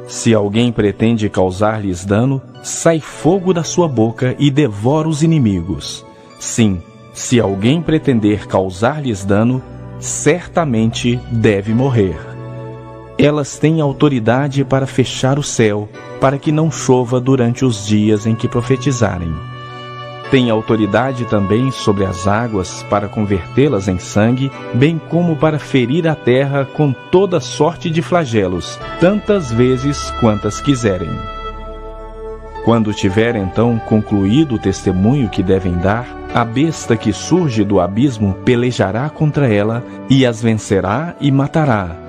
Se alguém pretende causar-lhes dano, sai fogo da sua boca e devora os inimigos. Sim, se alguém pretender causar-lhes dano, certamente deve morrer. Elas têm autoridade para fechar o céu, para que não chova durante os dias em que profetizarem. Têm autoridade também sobre as águas para convertê-las em sangue, bem como para ferir a terra com toda sorte de flagelos, tantas vezes quantas quiserem. Quando tiver então concluído o testemunho que devem dar, a besta que surge do abismo pelejará contra ela e as vencerá e matará.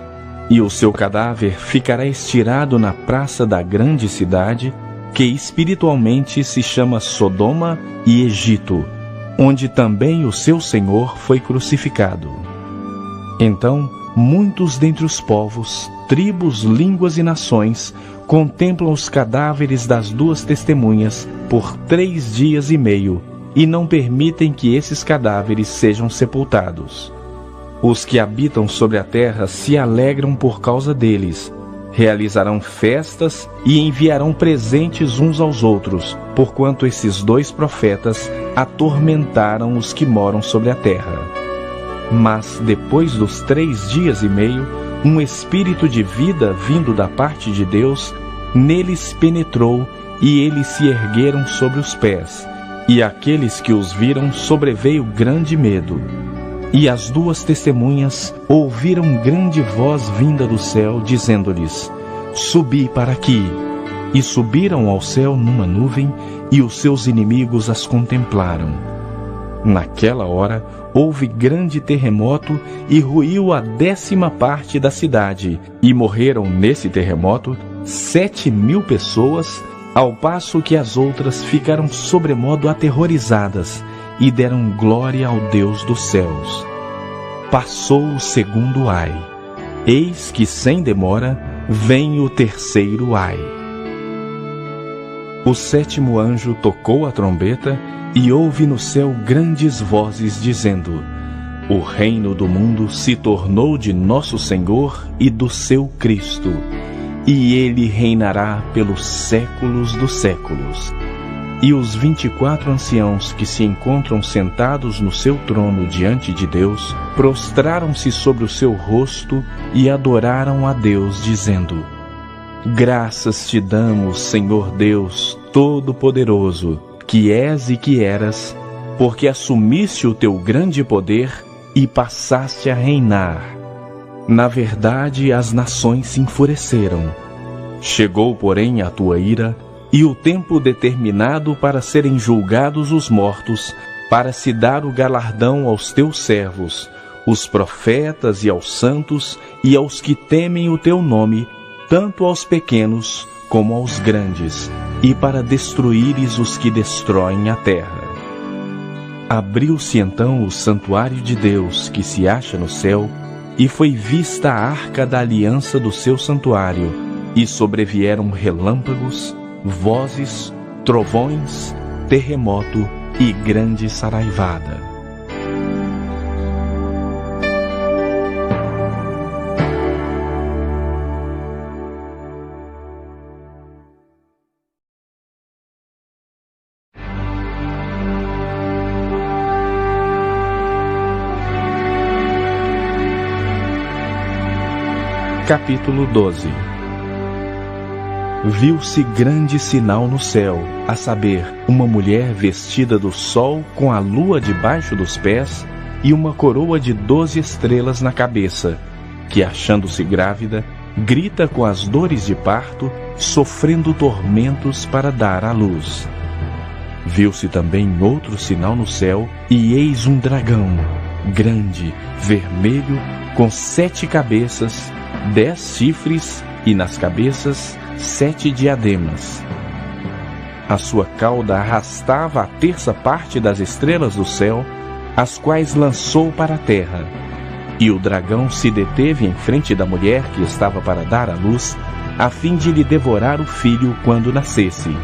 E o seu cadáver ficará estirado na praça da grande cidade, que espiritualmente se chama Sodoma e Egito, onde também o seu Senhor foi crucificado. Então, muitos dentre os povos, tribos, línguas e nações contemplam os cadáveres das 2 testemunhas por 3 dias e meio, e não permitem que esses cadáveres sejam sepultados. Os que habitam sobre a terra se alegram por causa deles, realizarão festas e enviarão presentes uns aos outros, porquanto esses 2 profetas atormentaram os que moram sobre a terra. Mas depois dos 3 dias e meio, um espírito de vida vindo da parte de Deus neles penetrou, e eles se ergueram sobre os pés, e àqueles que os viram sobreveio grande medo. E as 2 testemunhas ouviram grande voz vinda do céu, dizendo-lhes: subi para aqui. E subiram ao céu numa nuvem, e os seus inimigos as contemplaram. Naquela hora houve grande terremoto, e ruiu a 10ª parte da cidade, e morreram nesse terremoto 7.000 pessoas, ao passo que as outras ficaram sobremodo aterrorizadas, e deram glória ao Deus dos céus. Passou o 2º ai. Eis que, sem demora, vem o 3º ai. O 7º anjo tocou a trombeta, e houve no céu grandes vozes dizendo: o reino do mundo se tornou de nosso Senhor e do seu Cristo, e ele reinará pelos séculos dos séculos. E os 24 anciãos que se encontram sentados no seu trono diante de Deus, prostraram-se sobre o seu rosto e adoraram a Deus, dizendo: graças te damos, Senhor Deus Todo-Poderoso, que és e que eras, porque assumiste o teu grande poder e passaste a reinar. Na verdade, as nações se enfureceram. Chegou, porém, a tua ira, e o tempo determinado para serem julgados os mortos, para se dar o galardão aos teus servos, os profetas e aos santos, e aos que temem o teu nome, tanto aos pequenos como aos grandes, e para destruíres os que destroem a terra. Abriu-se então o santuário de Deus, que se acha no céu, e foi vista a arca da aliança do seu santuário, e sobrevieram relâmpagos, vozes, trovões, terremoto e grande saraivada. Capítulo 12. Viu-se grande sinal no céu, a saber, uma mulher vestida do sol com a lua debaixo dos pés e uma coroa de 12 estrelas na cabeça, que, achando-se grávida, grita com as dores de parto, sofrendo tormentos para dar à luz. Viu-se também outro sinal no céu, e eis um dragão, grande, vermelho, com 7 cabeças, 10 chifres, e nas cabeças 7 diademas. A sua cauda arrastava a terça parte das estrelas do céu, as quais lançou para a terra. E o dragão se deteve em frente da mulher que estava para dar à luz, a fim de lhe devorar o filho quando nascesse.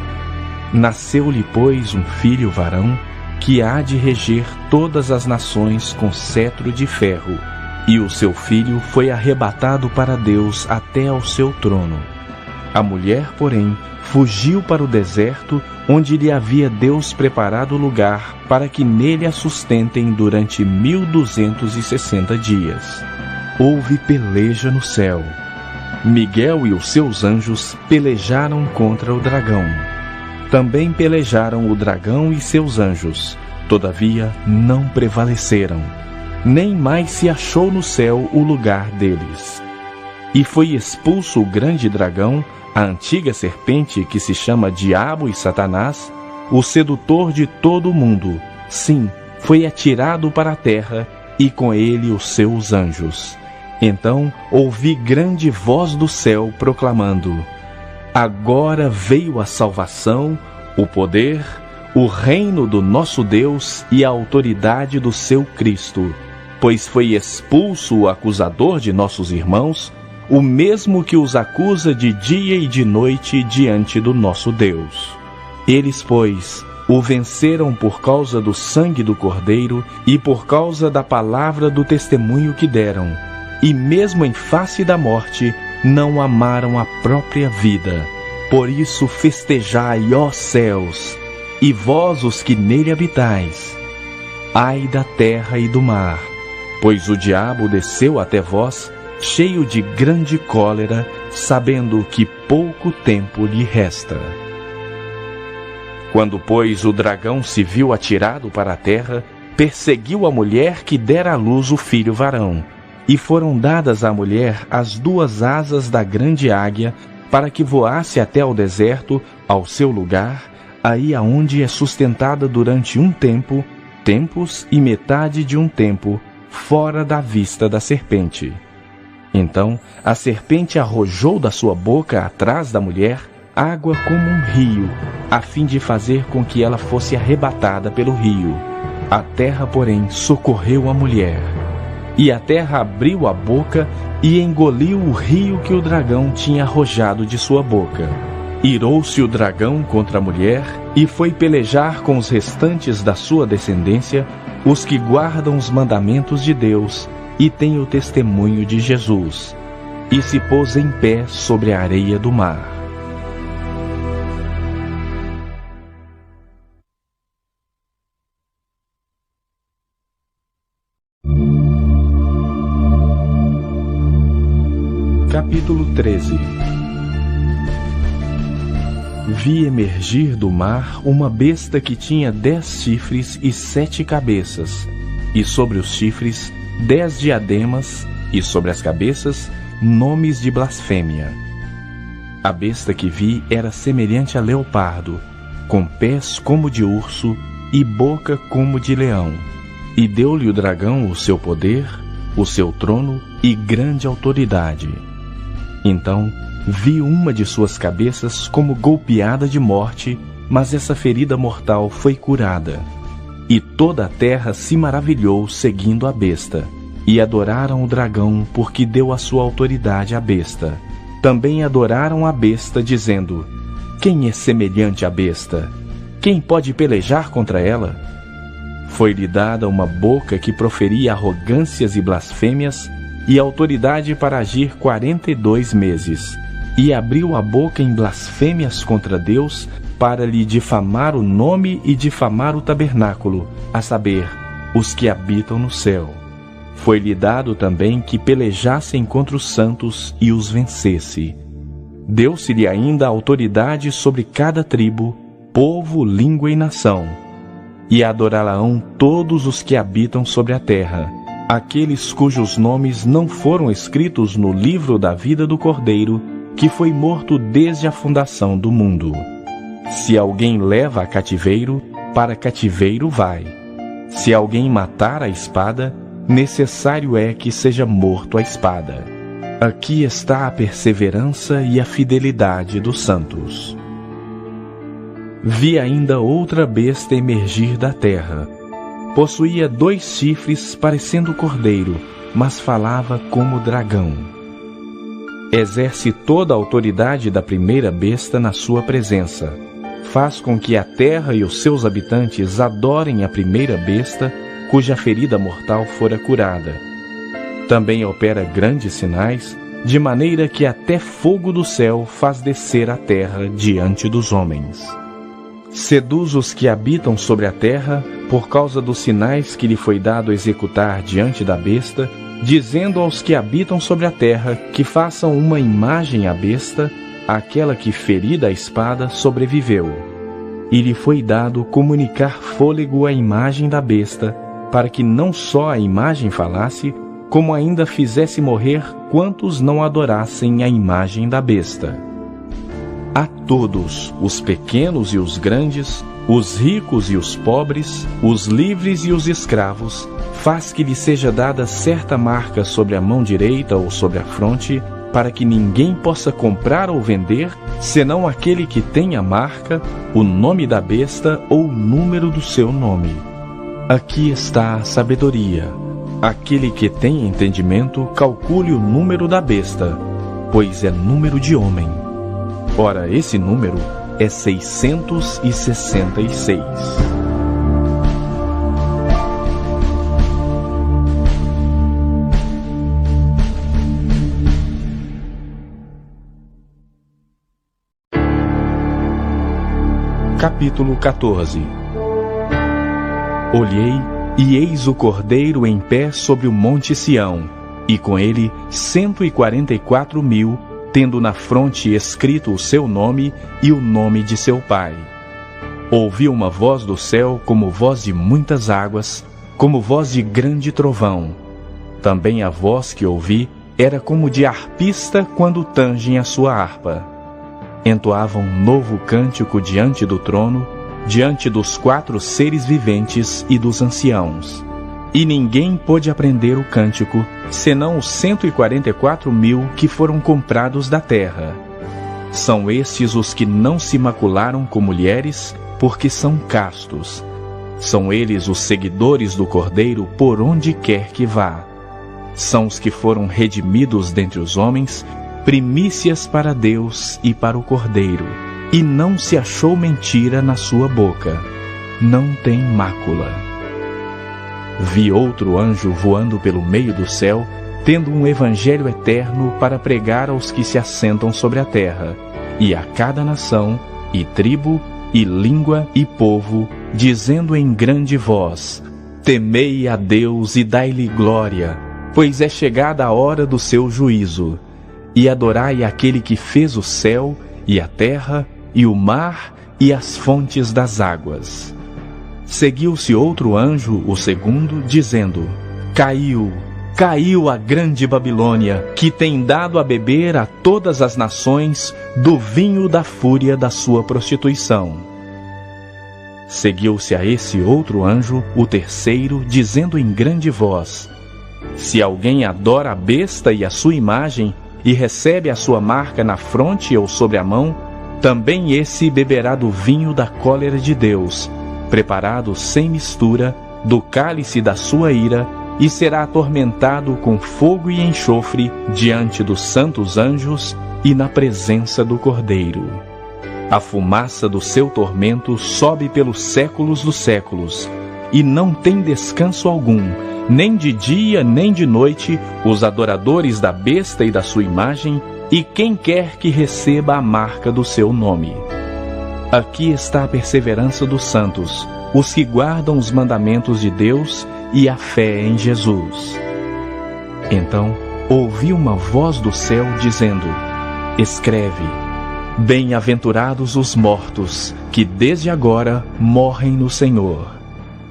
Nasceu-lhe, pois, um filho varão, que há de reger todas as nações com cetro de ferro. E o seu filho foi arrebatado para Deus até ao seu trono. A mulher, porém, fugiu para o deserto, onde lhe havia Deus preparado lugar para que nele a sustentem durante 1260 dias. Houve peleja no céu. Miguel e os seus anjos pelejaram contra o dragão. Também pelejaram o dragão e seus anjos, todavia não prevaleceram. Nem mais se achou no céu o lugar deles. E foi expulso o grande dragão, a antiga serpente que se chama Diabo e Satanás, o sedutor de todo o mundo. Sim, foi atirado para a terra, e com ele os seus anjos. Então ouvi grande voz do céu proclamando: Agora veio a salvação, o poder, o reino do nosso Deus e a autoridade do seu Cristo. Pois foi expulso o acusador de nossos irmãos, o mesmo que os acusa de dia e de noite diante do nosso Deus. Eles, pois, o venceram por causa do sangue do Cordeiro e por causa da palavra do testemunho que deram, e mesmo em face da morte, não amaram a própria vida. Por isso festejai, ó céus, e vós os que nele habitais. Ai da terra e do mar, pois o diabo desceu até vós, cheio de grande cólera, sabendo que pouco tempo lhe resta. Quando, pois, o dragão se viu atirado para a terra, perseguiu a mulher que dera à luz o filho varão, e foram dadas à mulher as 2 asas da grande águia, para que voasse até ao deserto, ao seu lugar, aí aonde é sustentada durante um tempo, tempos e metade de um tempo, fora da vista da serpente. Então a serpente arrojou da sua boca atrás da mulher água como um rio, a fim de fazer com que ela fosse arrebatada pelo rio. A terra, porém, socorreu a mulher. E a terra abriu a boca e engoliu o rio que o dragão tinha arrojado de sua boca. Irou-se o dragão contra a mulher e foi pelejar com os restantes da sua descendência, os que guardam os mandamentos de Deus e têm o testemunho de Jesus, e se pôs em pé sobre a areia do mar. Capítulo 13. Vi emergir do mar uma besta que tinha 10 chifres e 7 cabeças, e sobre os chifres 10 diademas, e sobre as cabeças nomes de blasfêmia. A besta que vi era semelhante a leopardo, com pés como de urso e boca como de leão. E deu-lhe o dragão o seu poder, o seu trono e grande autoridade. Então vi uma de suas cabeças como golpeada de morte, mas essa ferida mortal foi curada. E toda a terra se maravilhou seguindo a besta, e adoraram o dragão porque deu a sua autoridade à besta. Também adoraram a besta, dizendo: Quem é semelhante à besta? Quem pode pelejar contra ela? Foi-lhe dada uma boca que proferia arrogâncias e blasfêmias, e autoridade para agir 42 meses. E abriu a boca em blasfêmias contra Deus, para lhe difamar o nome e difamar o tabernáculo, a saber, os que habitam no céu. Foi-lhe dado também que pelejassem contra os santos e os vencesse. Deu-se-lhe ainda autoridade sobre cada tribo, povo, língua e nação. E adorá-la-ão todos os que habitam sobre a terra, aqueles cujos nomes não foram escritos no livro da vida do Cordeiro, que foi morto desde a fundação do mundo. Se alguém leva a cativeiro, para cativeiro vai. Se alguém matar a espada, necessário é que seja morto a espada. Aqui está a perseverança e a fidelidade dos santos. Vi ainda outra besta emergir da terra. Possuía 2 chifres parecendo cordeiro, mas falava como dragão. Exerce toda a autoridade da primeira besta na sua presença. Faz com que a terra e os seus habitantes adorem a primeira besta, cuja ferida mortal fora curada. Também opera grandes sinais, de maneira que até fogo do céu faz descer a terra diante dos homens. Seduz os que habitam sobre a terra, por causa dos sinais que lhe foi dado executar diante da besta, dizendo aos que habitam sobre a terra que façam uma imagem à besta, aquela que, ferida a espada, sobreviveu. E lhe foi dado comunicar fôlego à imagem da besta, para que não só a imagem falasse, como ainda fizesse morrer quantos não adorassem a imagem da besta. A todos, os pequenos e os grandes, os ricos e os pobres, os livres e os escravos, faz que lhe seja dada certa marca sobre a mão direita ou sobre a fronte, para que ninguém possa comprar ou vender, senão aquele que tem a marca, o nome da besta ou o número do seu nome. Aqui está a sabedoria. Aquele que tem entendimento, calcule o número da besta, pois é número de homem. Ora, esse número é 666. Capítulo 14. Olhei, e eis o Cordeiro em pé sobre o monte Sião, e com ele 144.000, tendo na fronte escrito o seu nome e o nome de seu pai. Ouvi uma voz do céu como voz de muitas águas, como voz de grande trovão. Também a voz que ouvi era como de harpista quando tangem a sua harpa. Entoava um novo cântico diante do trono, diante dos 4 seres viventes e dos anciãos. E ninguém pôde aprender o cântico, senão os 144.000 que foram comprados da terra. São estes os que não se macularam com mulheres, porque são castos. São eles os seguidores do Cordeiro por onde quer que vá. São os que foram redimidos dentre os homens, primícias para Deus e para o Cordeiro. E não se achou mentira na sua boca. Não tem mácula. Vi outro anjo voando pelo meio do céu, tendo um evangelho eterno para pregar aos que se assentam sobre a terra, e a cada nação, e tribo, e língua, e povo, dizendo em grande voz: Temei a Deus e dai-lhe glória, pois é chegada a hora do seu juízo. E adorai aquele que fez o céu, e a terra, e o mar, e as fontes das águas. Seguiu-se outro anjo, o segundo, dizendo: Caiu, caiu a grande Babilônia, que tem dado a beber a todas as nações do vinho da fúria da sua prostituição. Seguiu-se a esse outro anjo, o terceiro, dizendo em grande voz: Se alguém adora a besta e a sua imagem, e recebe a sua marca na fronte ou sobre a mão, também esse beberá do vinho da cólera de Deus, preparado sem mistura, do cálice da sua ira, e será atormentado com fogo e enxofre diante dos santos anjos e na presença do Cordeiro. A fumaça do seu tormento sobe pelos séculos dos séculos, e não tem descanso algum, nem de dia nem de noite, os adoradores da besta e da sua imagem, e quem quer que receba a marca do seu nome. Aqui está a perseverança dos santos, os que guardam os mandamentos de Deus e a fé em Jesus. Então ouvi uma voz do céu dizendo: Escreve: Bem-aventurados os mortos, que desde agora morrem no Senhor.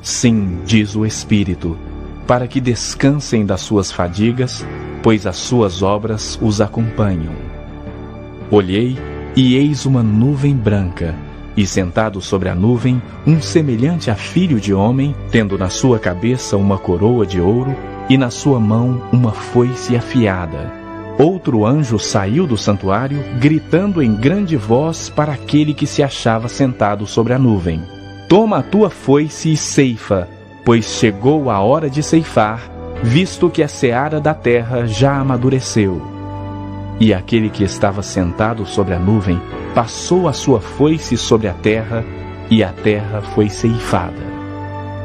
Sim, diz o Espírito, para que descansem das suas fadigas, pois as suas obras os acompanham. Olhei, e eis uma nuvem branca, e sentado sobre a nuvem, um semelhante a filho de homem, tendo na sua cabeça uma coroa de ouro, e na sua mão uma foice afiada. Outro anjo saiu do santuário, gritando em grande voz para aquele que se achava sentado sobre a nuvem: Toma a tua foice e ceifa, pois chegou a hora de ceifar, visto que a seara da terra já amadureceu. E aquele que estava sentado sobre a nuvem passou a sua foice sobre a terra, e a terra foi ceifada.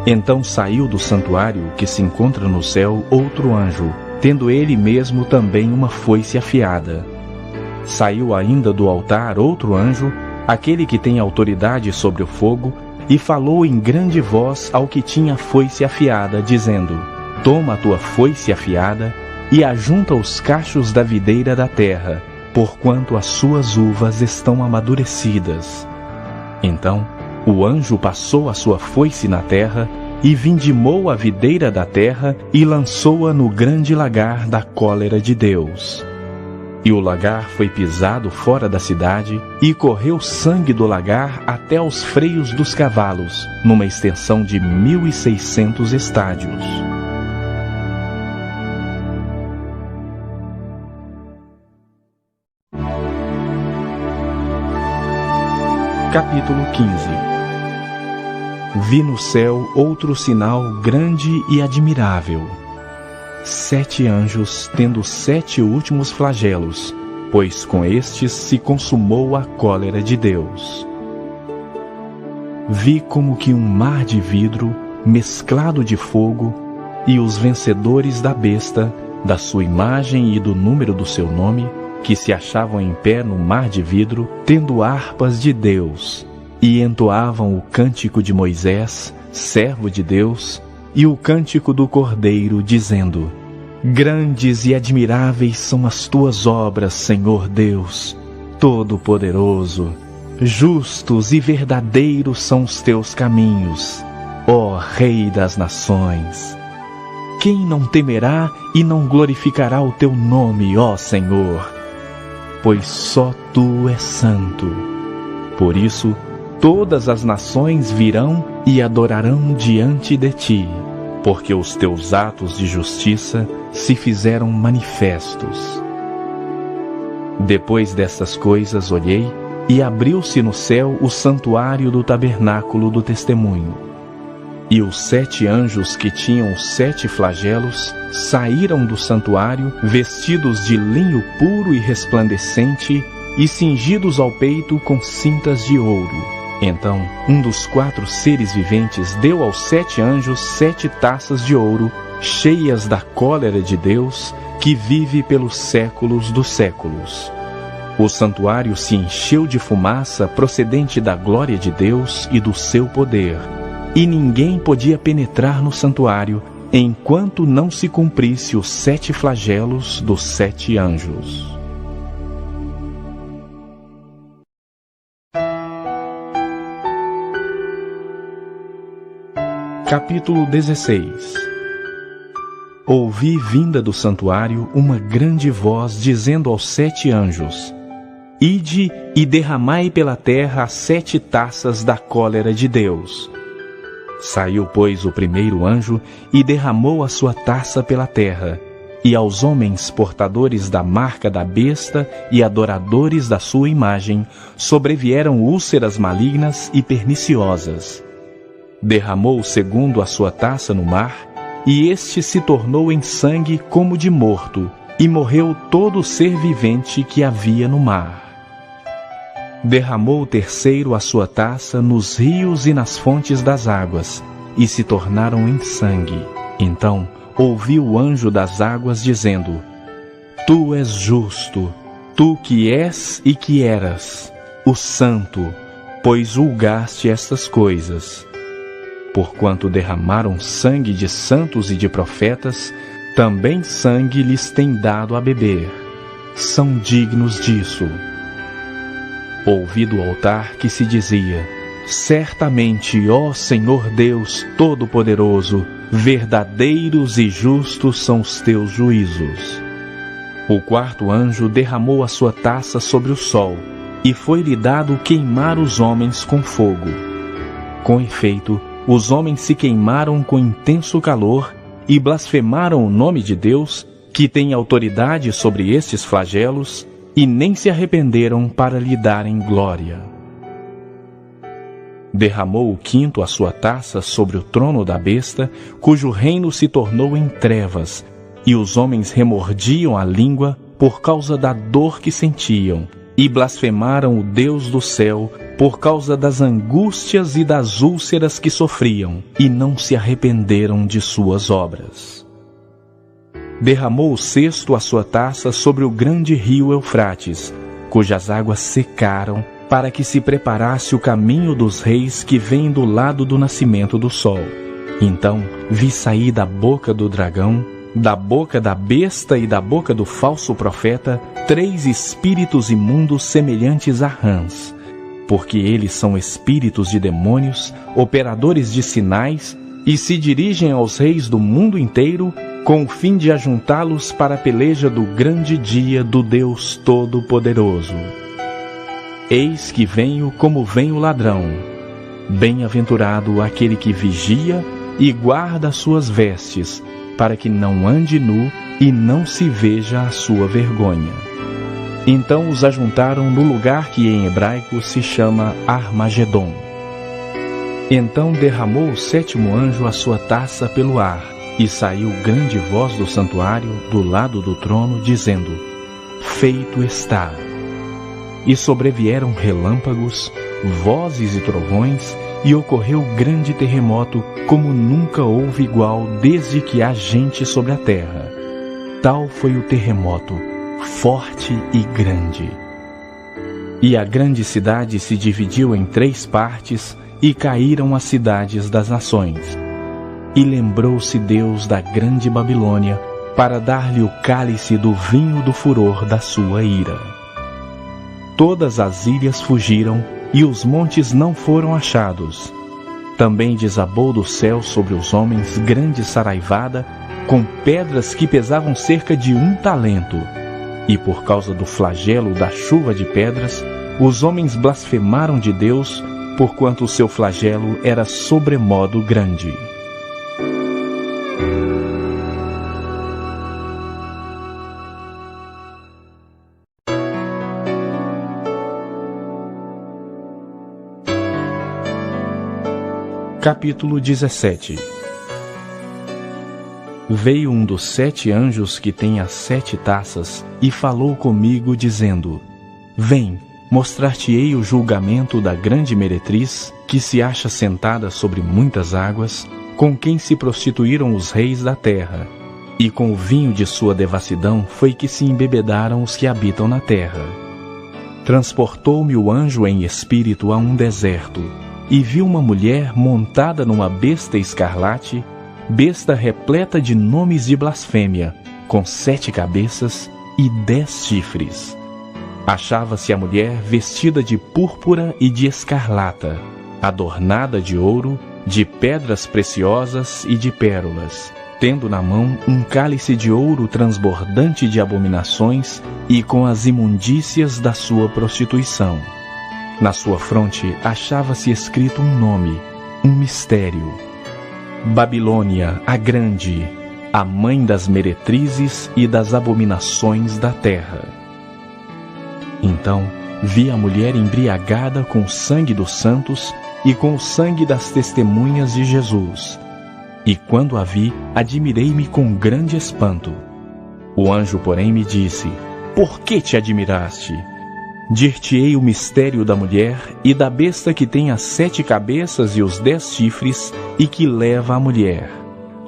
Então saiu do santuário que se encontra no céu outro anjo, tendo ele mesmo também uma foice afiada. Saiu ainda do altar outro anjo, aquele que tem autoridade sobre o fogo, e falou em grande voz ao que tinha a foice afiada, dizendo: Toma a tua foice afiada, e ajunta os cachos da videira da terra, porquanto as suas uvas estão amadurecidas. Então o anjo passou a sua foice na terra, e vindimou a videira da terra, e lançou-a no grande lagar da cólera de Deus. E o lagar foi pisado fora da cidade, e correu sangue do lagar até aos freios dos cavalos, numa extensão de 1.600 estádios. Capítulo 15. Vi no céu outro sinal grande e admirável: 7 anjos tendo 7 últimos flagelos, pois com estes se consumou a cólera de Deus. Vi como que um mar de vidro mesclado de fogo, e os vencedores da besta, da sua imagem e do número do seu nome, que se achavam em pé no mar de vidro, tendo harpas de Deus, e entoavam o cântico de Moisés, servo de Deus, e o cântico do Cordeiro, dizendo: Grandes e admiráveis são as tuas obras, Senhor Deus, Todo-Poderoso. Justos e verdadeiros são os teus caminhos, ó Rei das Nações. Quem não temerá e não glorificará o teu nome, ó Senhor? Pois só tu és santo. Por isso, todas as nações virão e adorarão diante de ti, porque os teus atos de justiça se fizeram manifestos. Depois destas coisas olhei, e abriu-se no céu o santuário do tabernáculo do testemunho. E os 7 anjos que tinham os 7 flagelos saíram do santuário, vestidos de linho puro e resplandecente, e cingidos ao peito com cintas de ouro. Então um dos 4 seres viventes deu aos 7 anjos 7 taças de ouro, cheias da cólera de Deus, que vive pelos séculos dos séculos. O santuário se encheu de fumaça procedente da glória de Deus e do seu poder, e ninguém podia penetrar no santuário, enquanto não se cumprisse os 7 flagelos dos 7 anjos. Capítulo 16. Ouvi vinda do santuário uma grande voz dizendo aos 7 anjos: Ide e derramai pela terra as 7 taças da cólera de Deus. Saiu, pois, o primeiro anjo e derramou a sua taça pela terra, e aos homens portadores da marca da besta e adoradores da sua imagem sobrevieram úlceras malignas e perniciosas. Derramou o segundo a sua taça no mar, e este se tornou em sangue como de morto, e morreu todo ser vivente que havia no mar. Derramou o terceiro a sua taça nos rios e nas fontes das águas, e se tornaram em sangue. Então ouvi o anjo das águas dizendo: Tu és justo, tu que és e que eras, o santo, pois julgaste estas coisas. Porquanto derramaram sangue de santos e de profetas, também sangue lhes tem dado a beber. São dignos disso. Ouvi do altar que se dizia: certamente, ó Senhor Deus Todo-Poderoso, verdadeiros e justos são os teus juízos. O quarto anjo derramou a sua taça sobre o sol, e foi-lhe dado queimar os homens com fogo. Com efeito, os homens se queimaram com intenso calor e blasfemaram o nome de Deus, que tem autoridade sobre estes flagelos, e nem se arrependeram para lhe darem glória. Derramou o quinto a sua taça sobre o trono da besta, cujo reino se tornou em trevas, e os homens remordiam a língua por causa da dor que sentiam, e blasfemaram o Deus do céu por causa das angústias e das úlceras que sofriam, e não se arrependeram de suas obras. Derramou o sexto a sua taça sobre o grande rio Eufrates, cujas águas secaram, para que se preparasse o caminho dos reis que vêm do lado do nascimento do sol. Então vi sair da boca do dragão, da boca da besta e da boca do falso profeta, 3 espíritos imundos semelhantes a rãs, porque eles são espíritos de demônios, operadores de sinais, e se dirigem aos reis do mundo inteiro, com o fim de ajuntá-los para a peleja do grande dia do Deus Todo-Poderoso. Eis que venho como vem o ladrão. Bem-aventurado aquele que vigia e guarda as suas vestes, para que não ande nu e não se veja a sua vergonha. Então os ajuntaram no lugar que em hebraico se chama Armagedon. Então derramou o sétimo anjo a sua taça pelo ar, e saiu grande voz do santuário, do lado do trono, dizendo: feito está. E sobrevieram relâmpagos, vozes e trovões, e ocorreu grande terremoto, como nunca houve igual desde que há gente sobre a terra. Tal foi o terremoto, forte e grande. E a grande cidade se dividiu em 3 partes, e caíram as cidades das nações. E lembrou-se Deus da grande Babilônia, para dar-lhe o cálice do vinho do furor da sua ira. Todas as ilhas fugiram, e os montes não foram achados. Também desabou do céu sobre os homens grande saraivada, com pedras que pesavam cerca de 1 talento. E por causa do flagelo da chuva de pedras, os homens blasfemaram de Deus, porquanto o seu flagelo era sobremodo grande. Capítulo 17. Veio um dos 7 anjos que tem as 7 taças, e falou comigo, dizendo: vem, mostrar-te-ei o julgamento da grande meretriz, que se acha sentada sobre muitas águas, com quem se prostituíram os reis da terra, e com o vinho de sua devassidão foi que se embebedaram os que habitam na terra. Transportou-me o anjo em espírito a um deserto, e vi uma mulher montada numa besta escarlate, besta repleta de nomes de blasfêmia, com 7 cabeças e 10 chifres. Achava-se a mulher vestida de púrpura e de escarlata, adornada de ouro, de pedras preciosas e de pérolas, tendo na mão um cálice de ouro transbordante de abominações e com as imundícias da sua prostituição. Na sua fronte achava-se escrito um nome, um mistério: Babilônia, a Grande, a mãe das meretrizes e das abominações da terra. Então vi a mulher embriagada com o sangue dos santos e com o sangue das testemunhas de Jesus. E quando a vi, admirei-me com grande espanto. O anjo, porém, me disse: por que te admiraste? Dir-te-ei o mistério da mulher e da besta que tem as 7 cabeças e os 10 chifres, e que leva a mulher.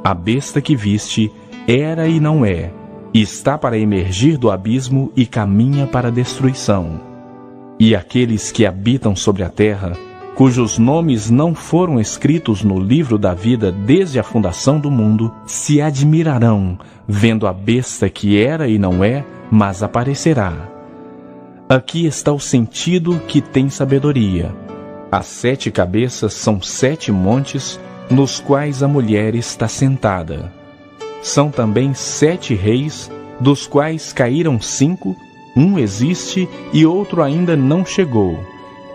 A besta que viste era e não é, e está para emergir do abismo e caminha para a destruição. E aqueles que habitam sobre a terra, cujos nomes não foram escritos no livro da vida desde a fundação do mundo, se admirarão, vendo a besta que era e não é, mas aparecerá. Aqui está o sentido que tem sabedoria. As 7 cabeças são 7 montes, nos quais a mulher está sentada. São também 7 reis, dos quais caíram 5, um existe e outro ainda não chegou,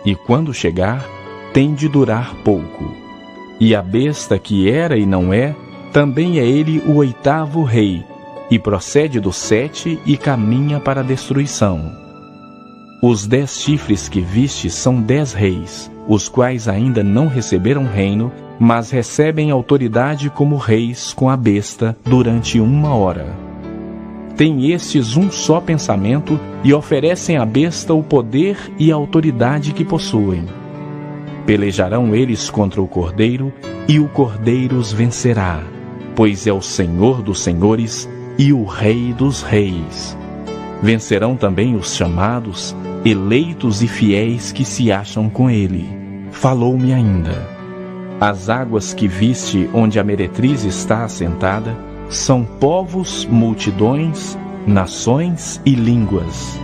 e quando chegar, tem de durar pouco. E a besta que era e não é, também é ele o 8º rei, e procede do 7 e caminha para a destruição. Os 10 chifres que viste são 10 reis, os quais ainda não receberam reino, mas recebem autoridade como reis com a besta durante 1 hora. Têm estes um só pensamento e oferecem à besta o poder e a autoridade que possuem. Pelejarão eles contra o Cordeiro, e o Cordeiro os vencerá, pois é o Senhor dos senhores e o Rei dos reis. Vencerão também os chamados, eleitos e fiéis que se acham com ele. Falou-me ainda: as águas que viste onde a meretriz está assentada são povos, multidões, nações e línguas.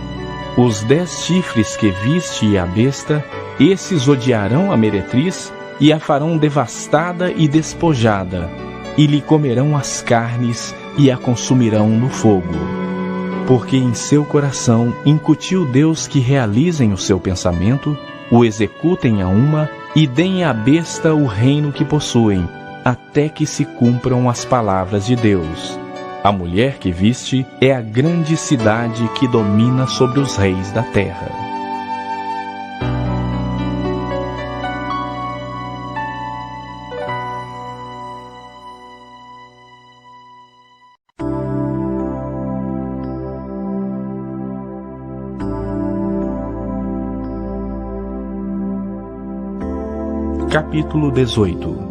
Os 10 chifres que viste e a besta, esses odiarão a meretriz e a farão devastada e despojada, e lhe comerão as carnes e a consumirão no fogo. Porque em seu coração incutiu Deus que realizem o seu pensamento, o executem a uma e deem à besta o reino que possuem, até que se cumpram as palavras de Deus. A mulher que viste é a grande cidade que domina sobre os reis da terra. Capítulo 18.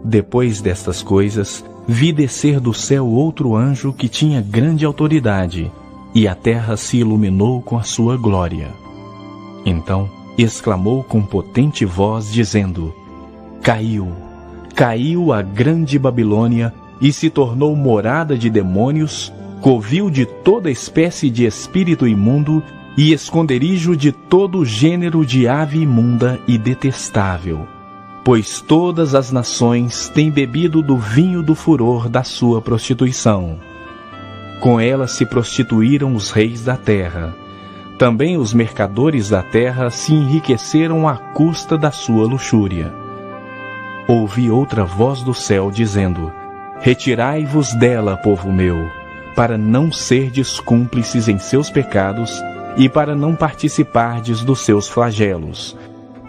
Depois destas coisas, vi descer do céu outro anjo que tinha grande autoridade, e a terra se iluminou com a sua glória. Então exclamou com potente voz, dizendo: Caiu, caiu a grande Babilônia, e se tornou morada de demônios, covil de toda espécie de espírito imundo, e esconderijo de todo gênero de ave imunda e detestável. Pois todas as nações têm bebido do vinho do furor da sua prostituição. Com ela se prostituíram os reis da terra. Também os mercadores da terra se enriqueceram à custa da sua luxúria. Ouvi outra voz do céu dizendo: Retirai-vos dela, povo meu, para não serdes cúmplices em seus pecados e para não participardes dos seus flagelos,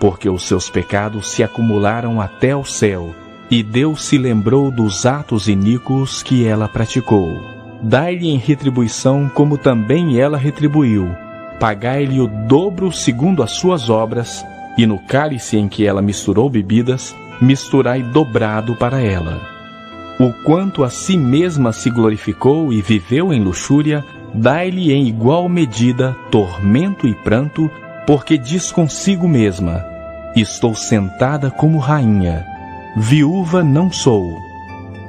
porque os seus pecados se acumularam até o céu, e Deus se lembrou dos atos iníquos que ela praticou. Dai-lhe em retribuição como também ela retribuiu. Pagai-lhe o dobro segundo as suas obras, e no cálice em que ela misturou bebidas, misturai dobrado para ela. O quanto a si mesma se glorificou e viveu em luxúria, dai-lhe em igual medida tormento e pranto, porque diz consigo mesma: Estou sentada como rainha, viúva não sou,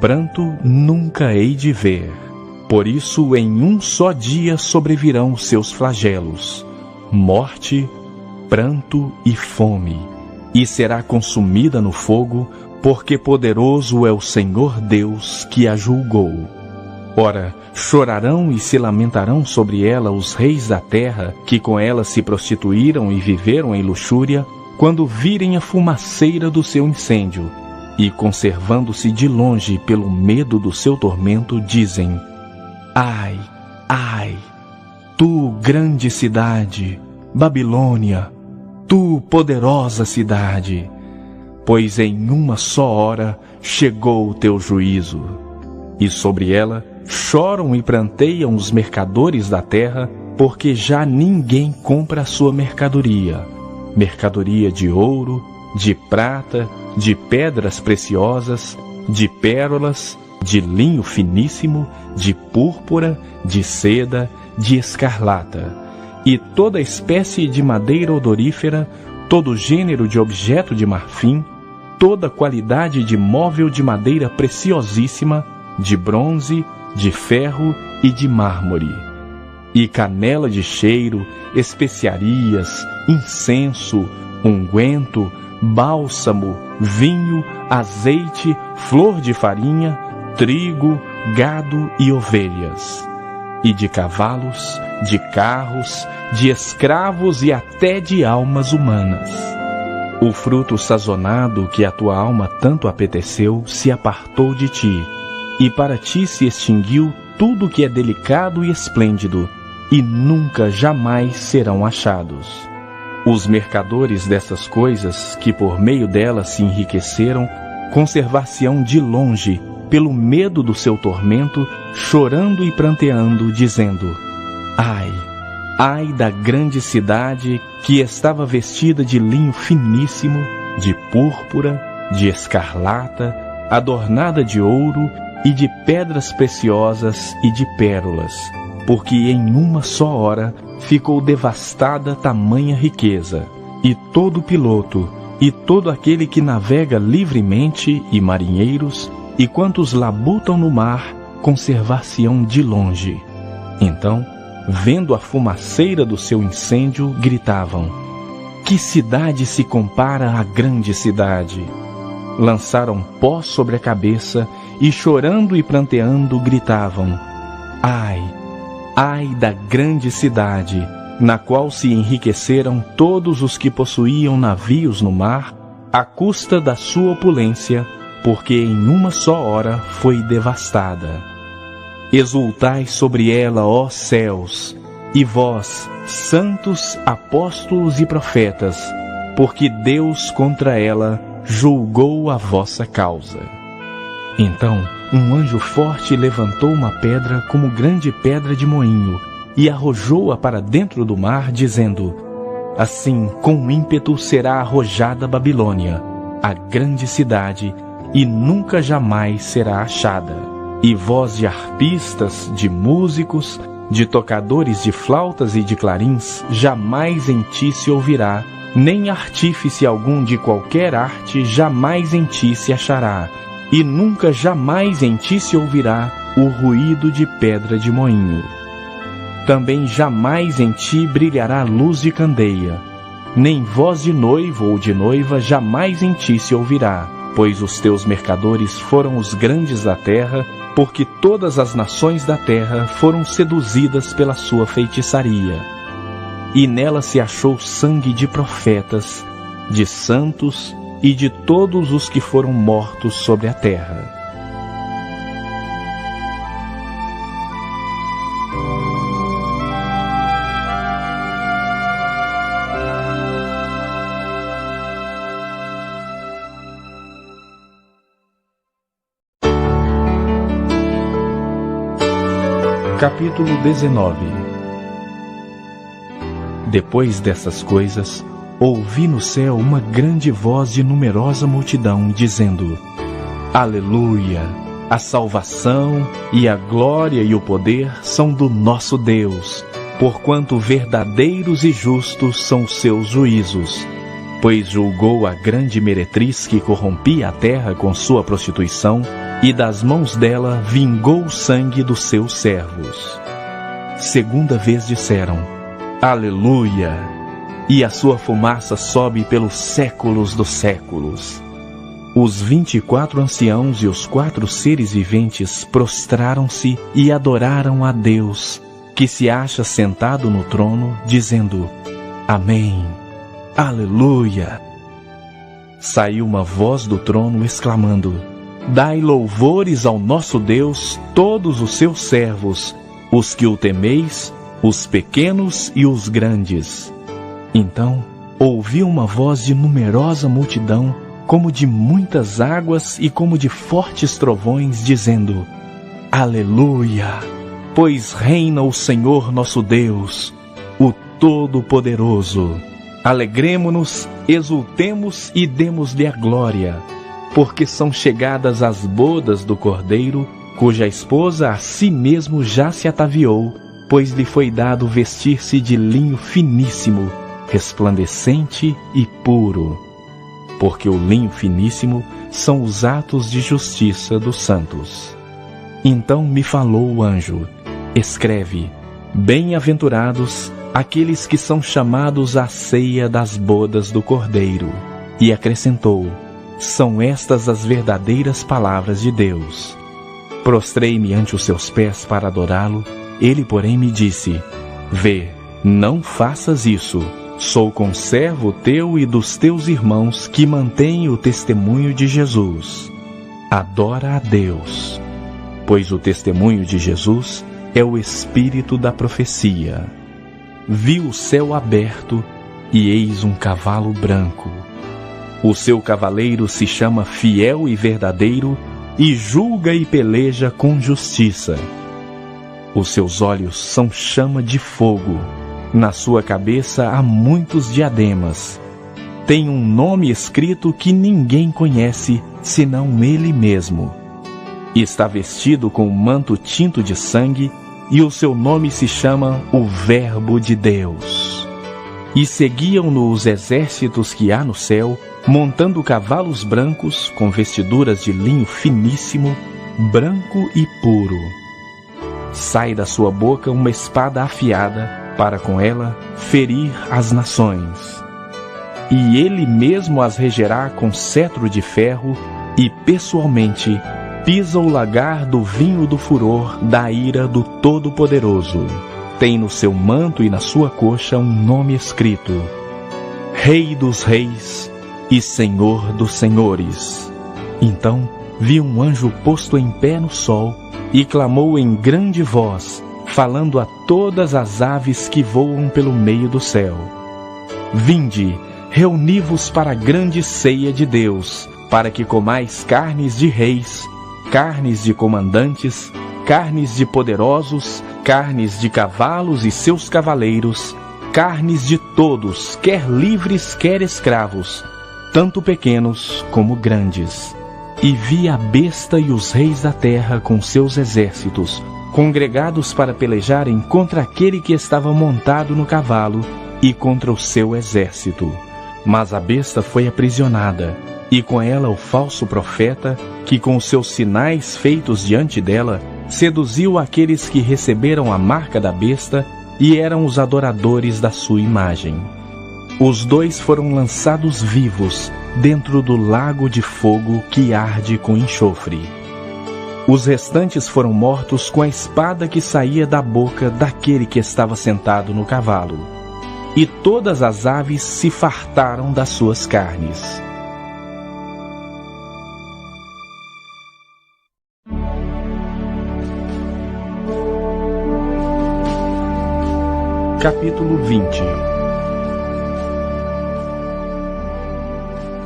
pranto nunca hei de ver. Por isso em um só dia sobrevirão os seus flagelos, morte, pranto e fome, e será consumida no fogo, porque poderoso é o Senhor Deus que a julgou. Ora, chorarão e se lamentarão sobre ela os reis da terra, que com ela se prostituíram e viveram em luxúria, quando virem a fumaceira do seu incêndio, e conservando-se de longe pelo medo do seu tormento, dizem: Ai, ai, tu grande cidade, Babilônia, tu poderosa cidade, pois em uma só hora chegou o teu juízo. E sobre ela choram e pranteiam os mercadores da terra, porque já ninguém compra a sua mercadoria, mercadoria de ouro, de prata, de pedras preciosas, de pérolas, de linho finíssimo, de púrpura, de seda, de escarlata, e toda espécie de madeira odorífera, todo gênero de objeto de marfim, toda qualidade de móvel de madeira preciosíssima, de bronze, de ferro e de mármore, e canela de cheiro, especiarias, incenso, unguento, bálsamo, vinho, azeite, flor de farinha, trigo, gado e ovelhas, e de cavalos, de carros, de escravos e até de almas humanas. O fruto sazonado que a tua alma tanto apeteceu se apartou de ti, e para ti se extinguiu tudo que é delicado e esplêndido, e nunca jamais serão achados. Os mercadores dessas coisas, que por meio delas se enriqueceram, conservar-se-ão de longe, pelo medo do seu tormento, chorando e pranteando, dizendo: ai, ai da grande cidade que estava vestida de linho finíssimo, de púrpura, de escarlata, adornada de ouro e de pedras preciosas e de pérolas, porque em uma só hora ficou devastada tamanha riqueza, e todo piloto, e todo aquele que navega livremente, e marinheiros, e quantos labutam no mar, conservar-se-ão de longe. Então, vendo a fumaceira do seu incêndio, gritavam: que cidade se compara à grande cidade? Lançaram pó sobre a cabeça, e chorando e pranteando, gritavam: ai, ai da grande cidade, na qual se enriqueceram todos os que possuíam navios no mar, à custa da sua opulência, porque em uma só hora foi devastada. Exultai sobre ela, ó céus, e vós, santos, apóstolos e profetas, porque Deus contra ela julgou a vossa causa. Então, um anjo forte levantou uma pedra como grande pedra de moinho, e arrojou-a para dentro do mar, dizendo: assim, com ímpeto será arrojada Babilônia, a grande cidade, e nunca jamais será achada. E voz de harpistas, de músicos, de tocadores de flautas e de clarins, jamais em ti se ouvirá, nem artífice algum de qualquer arte jamais em ti se achará, e nunca jamais em ti se ouvirá o ruído de pedra de moinho. Também jamais em ti brilhará luz de candeia, nem voz de noivo ou de noiva jamais em ti se ouvirá, pois os teus mercadores foram os grandes da terra, porque todas as nações da terra foram seduzidas pela sua feitiçaria. E nela se achou sangue de profetas, de santos e de todos os que foram mortos sobre a terra. Capítulo 19. Depois dessas coisas, ouvi no céu uma grande voz de numerosa multidão, dizendo: Aleluia! A salvação e a glória e o poder são do nosso Deus, porquanto verdadeiros e justos são os seus juízos. Pois julgou a grande meretriz que corrompia a terra com sua prostituição, e das mãos dela vingou o sangue dos seus servos. Segunda vez disseram: Aleluia! E a sua fumaça sobe pelos séculos dos séculos. Os 24 anciãos e os 4 seres viventes prostraram-se e adoraram a Deus, que se acha sentado no trono, dizendo: Amém! Aleluia! Saiu uma voz do trono exclamando: Dai louvores ao nosso Deus, todos os seus servos, os que o temeis, os pequenos e os grandes. Então ouvi uma voz de numerosa multidão, como de muitas águas e como de fortes trovões, dizendo: Aleluia! Pois reina o Senhor nosso Deus, o Todo-Poderoso. Alegremo-nos, exultemos e demos-lhe a glória, porque são chegadas as bodas do Cordeiro, cuja esposa a si mesmo já se ataviou, pois lhe foi dado vestir-se de linho finíssimo, resplandecente e puro, porque o linho finíssimo são os atos de justiça dos santos. Então me falou o anjo: escreve: bem-aventurados aqueles que são chamados à ceia das bodas do Cordeiro. E acrescentou: são estas as verdadeiras palavras de Deus. Prostrei-me ante os seus pés para adorá-lo. Ele, porém, me disse: vê, não faças isso. Sou conservo teu e dos teus irmãos que mantêm o testemunho de Jesus. Adora a Deus, pois o testemunho de Jesus é o espírito da profecia. Vi o céu aberto e eis um cavalo branco. O seu cavaleiro se chama Fiel e Verdadeiro e julga e peleja com justiça. Os seus olhos são chama de fogo. Na sua cabeça há muitos diademas. Tem um nome escrito que ninguém conhece, senão ele mesmo. Está vestido com um manto tinto de sangue, e o seu nome se chama o Verbo de Deus. E seguiam-no os exércitos que há no céu, montando cavalos brancos, com vestiduras de linho finíssimo, branco e puro. Sai da sua boca uma espada afiada, para com ela ferir as nações. E ele mesmo as regerá com cetro de ferro, e pessoalmente pisa o lagar do vinho do furor da ira do Todo-Poderoso. Tem no seu manto e na sua coxa um nome escrito: Rei dos Reis e Senhor dos Senhores. Então vi um anjo posto em pé no sol, e clamou em grande voz, falando a todas as aves que voam pelo meio do céu: vinde, reuni-vos para a grande ceia de Deus, para que comais carnes de reis, carnes de comandantes, carnes de poderosos, carnes de cavalos e seus cavaleiros, carnes de todos, quer livres, quer escravos, tanto pequenos como grandes. E vi a besta e os reis da terra com seus exércitos, congregados para pelejarem contra aquele que estava montado no cavalo e contra o seu exército. Mas a besta foi aprisionada, e com ela o falso profeta, que com os seus sinais feitos diante dela, seduziu aqueles que receberam a marca da besta e eram os adoradores da sua imagem. Os dois foram lançados vivos dentro do lago de fogo que arde com enxofre. Os restantes foram mortos com a espada que saía da boca daquele que estava sentado no cavalo. E todas as aves se fartaram das suas carnes. Capítulo 20.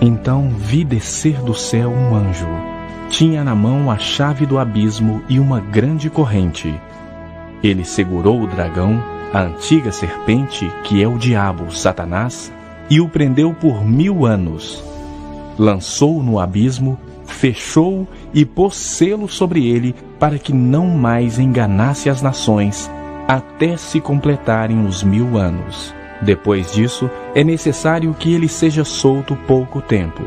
Então vi descer do céu um anjo. Tinha na mão a chave do abismo e uma grande corrente. Ele segurou o dragão, a antiga serpente, que é o diabo, Satanás, e o prendeu por 1000 anos. Lançou-o no abismo, fechou-o e pôs selo sobre ele, para que não mais enganasse as nações, até se completarem os 1000 anos. Depois disso, é necessário que ele seja solto pouco tempo.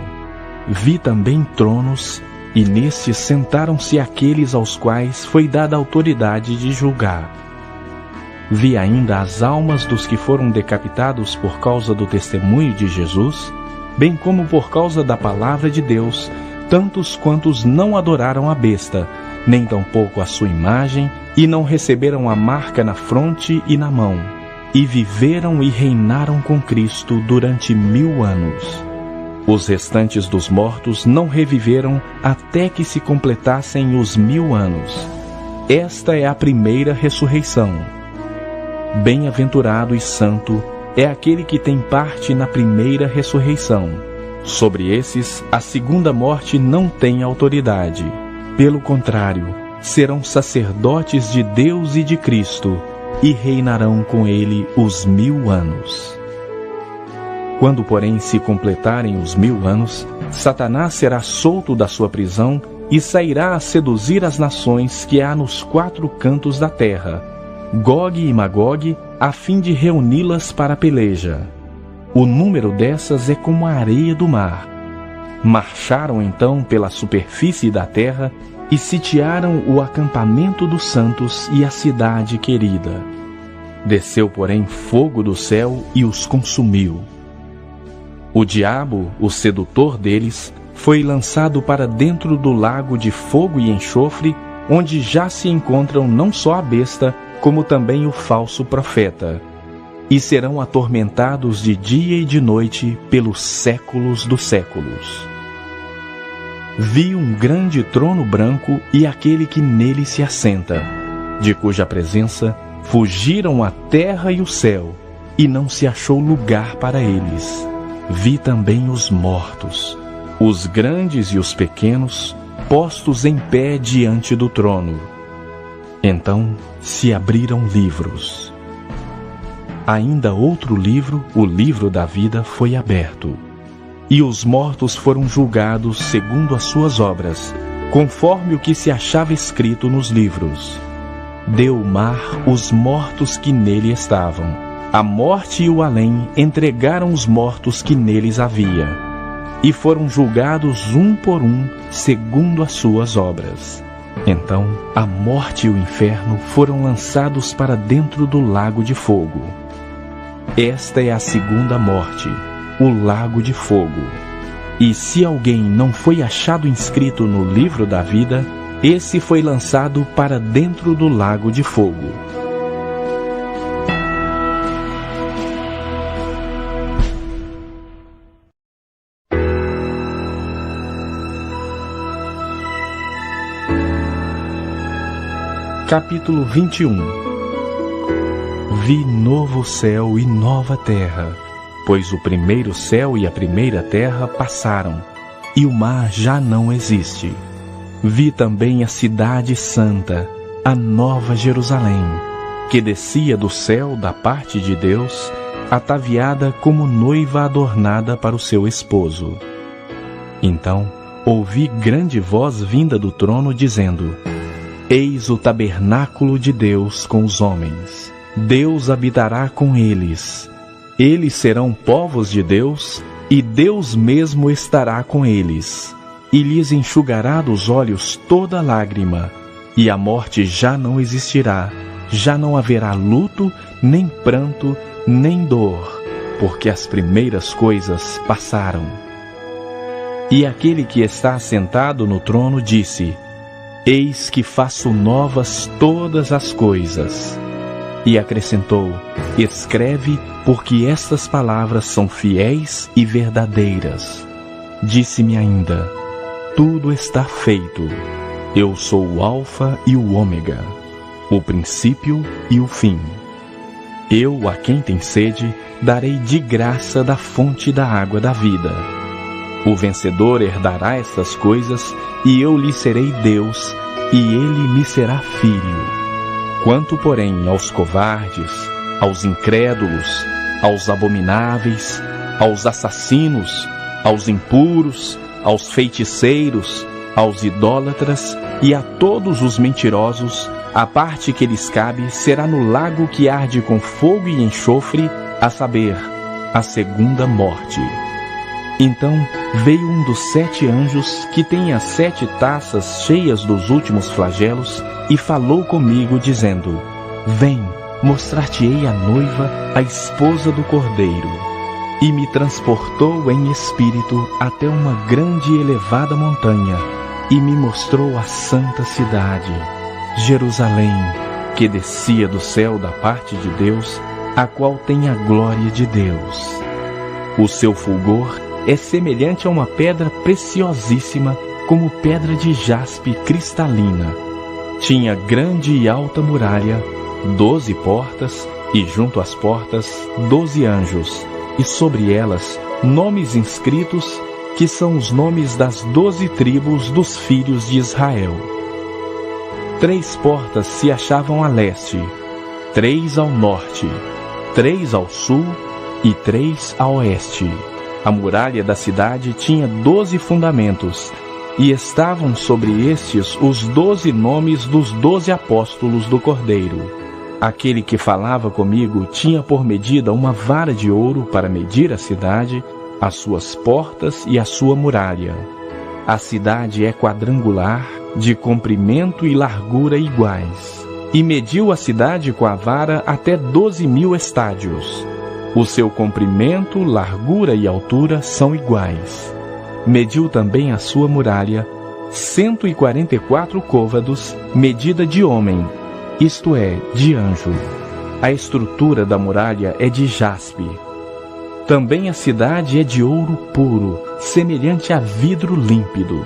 Vi também tronos, e nestes sentaram-se aqueles aos quais foi dada a autoridade de julgar. Vi ainda as almas dos que foram decapitados por causa do testemunho de Jesus, bem como por causa da palavra de Deus, tantos quantos não adoraram a besta, nem tampouco a sua imagem, e não receberam a marca na fronte e na mão, e viveram e reinaram com Cristo durante 1000 anos. Os restantes dos mortos não reviveram até que se completassem os 1000 anos. Esta é a primeira ressurreição. Bem-aventurado e santo é aquele que tem parte na primeira ressurreição. Sobre esses, a segunda morte não tem autoridade. Pelo contrário, serão sacerdotes de Deus e de Cristo, e reinarão com ele os 1000 anos. Quando, porém, se completarem os 1000 anos, Satanás será solto da sua prisão e sairá a seduzir as nações que há nos 4 cantos da terra, Gogue e Magogue, a fim de reuni-las para a peleja. o número dessas é como a areia do mar. Marcharam então pela superfície da terra e sitiaram o acampamento dos santos e a cidade querida. Desceu, porém, fogo do céu e os consumiu. O diabo, o sedutor deles, foi lançado para dentro do lago de fogo e enxofre, onde já se encontram não só a besta, como também o falso profeta, e serão atormentados de dia e de noite pelos séculos dos séculos. Vi um grande trono branco e aquele que nele se assenta, de cuja presença fugiram a terra e o céu, e não se achou lugar para eles. Vi também os mortos, os grandes e os pequenos, postos em pé diante do trono. Então se abriram livros. Ainda outro livro, o livro da vida, foi aberto. E os mortos foram julgados segundo as suas obras, conforme o que se achava escrito nos livros. Deu o mar os mortos que nele estavam. A morte e o além entregaram os mortos que neles havia. E foram julgados um por um, segundo as suas obras. Então a morte e o inferno foram lançados para dentro do lago de fogo. Esta é a segunda morte, o lago de fogo. E se alguém não foi achado inscrito no livro da vida, esse foi lançado para dentro do lago de fogo. Capítulo 21. Vi novo céu e nova terra, pois o primeiro céu e a primeira terra passaram, e o mar já não existe. Vi também a cidade santa, a nova Jerusalém, que descia do céu da parte de Deus, ataviada como noiva adornada para o seu esposo. Então ouvi grande voz vinda do trono, dizendo: Eis o tabernáculo de Deus com os homens. Deus habitará com eles. Eles serão povos de Deus, e Deus mesmo estará com eles. E lhes enxugará dos olhos toda lágrima, e a morte já não existirá, já não haverá luto, nem pranto, nem dor, porque as primeiras coisas passaram. E aquele que está assentado no trono disse: Eis que faço novas todas as coisas. E acrescentou: Escreve, porque estas palavras são fiéis e verdadeiras. Disse-me ainda: Tudo está feito. Eu sou o Alfa e o Ômega, o princípio e o fim. Eu, a quem tem sede, darei de graça da fonte da água da vida. O vencedor herdará estas coisas, e eu lhe serei Deus, e ele me será filho. Quanto, porém, aos covardes, aos incrédulos, aos abomináveis, aos assassinos, aos impuros, aos feiticeiros, aos idólatras e a todos os mentirosos, a parte que lhes cabe será no lago que arde com fogo e enxofre, a saber, a segunda morte. Então veio um dos 7 anjos, que tem as 7 taças cheias dos últimos flagelos, e falou comigo, dizendo: Vem, mostrar-te-ei a noiva, a esposa do Cordeiro. E me transportou em espírito até uma grande e elevada montanha, e me mostrou a santa cidade, Jerusalém, que descia do céu da parte de Deus, a qual tem a glória de Deus. O seu fulgor é semelhante a uma pedra preciosíssima, como pedra de jaspe cristalina. Tinha grande e alta muralha, 12 portas, e junto às portas 12 anjos, e sobre elas nomes inscritos, que são os nomes das 12 tribos dos filhos de Israel. 3 portas se achavam a leste, 3 ao norte, 3 ao sul e 3 a oeste. A muralha da cidade tinha 12 fundamentos, e estavam sobre estes os 12 nomes dos 12 apóstolos do Cordeiro. Aquele que falava comigo tinha por medida uma vara de ouro para medir a cidade, as suas portas e a sua muralha. A cidade é quadrangular, de comprimento e largura iguais, e mediu a cidade com a vara até 12.000 estádios. O seu comprimento, largura e altura são iguais. Mediu também a sua muralha, 144 côvados, medida de homem, isto é, de anjo. A estrutura da muralha é de jaspe. Também a cidade é de ouro puro, semelhante a vidro límpido.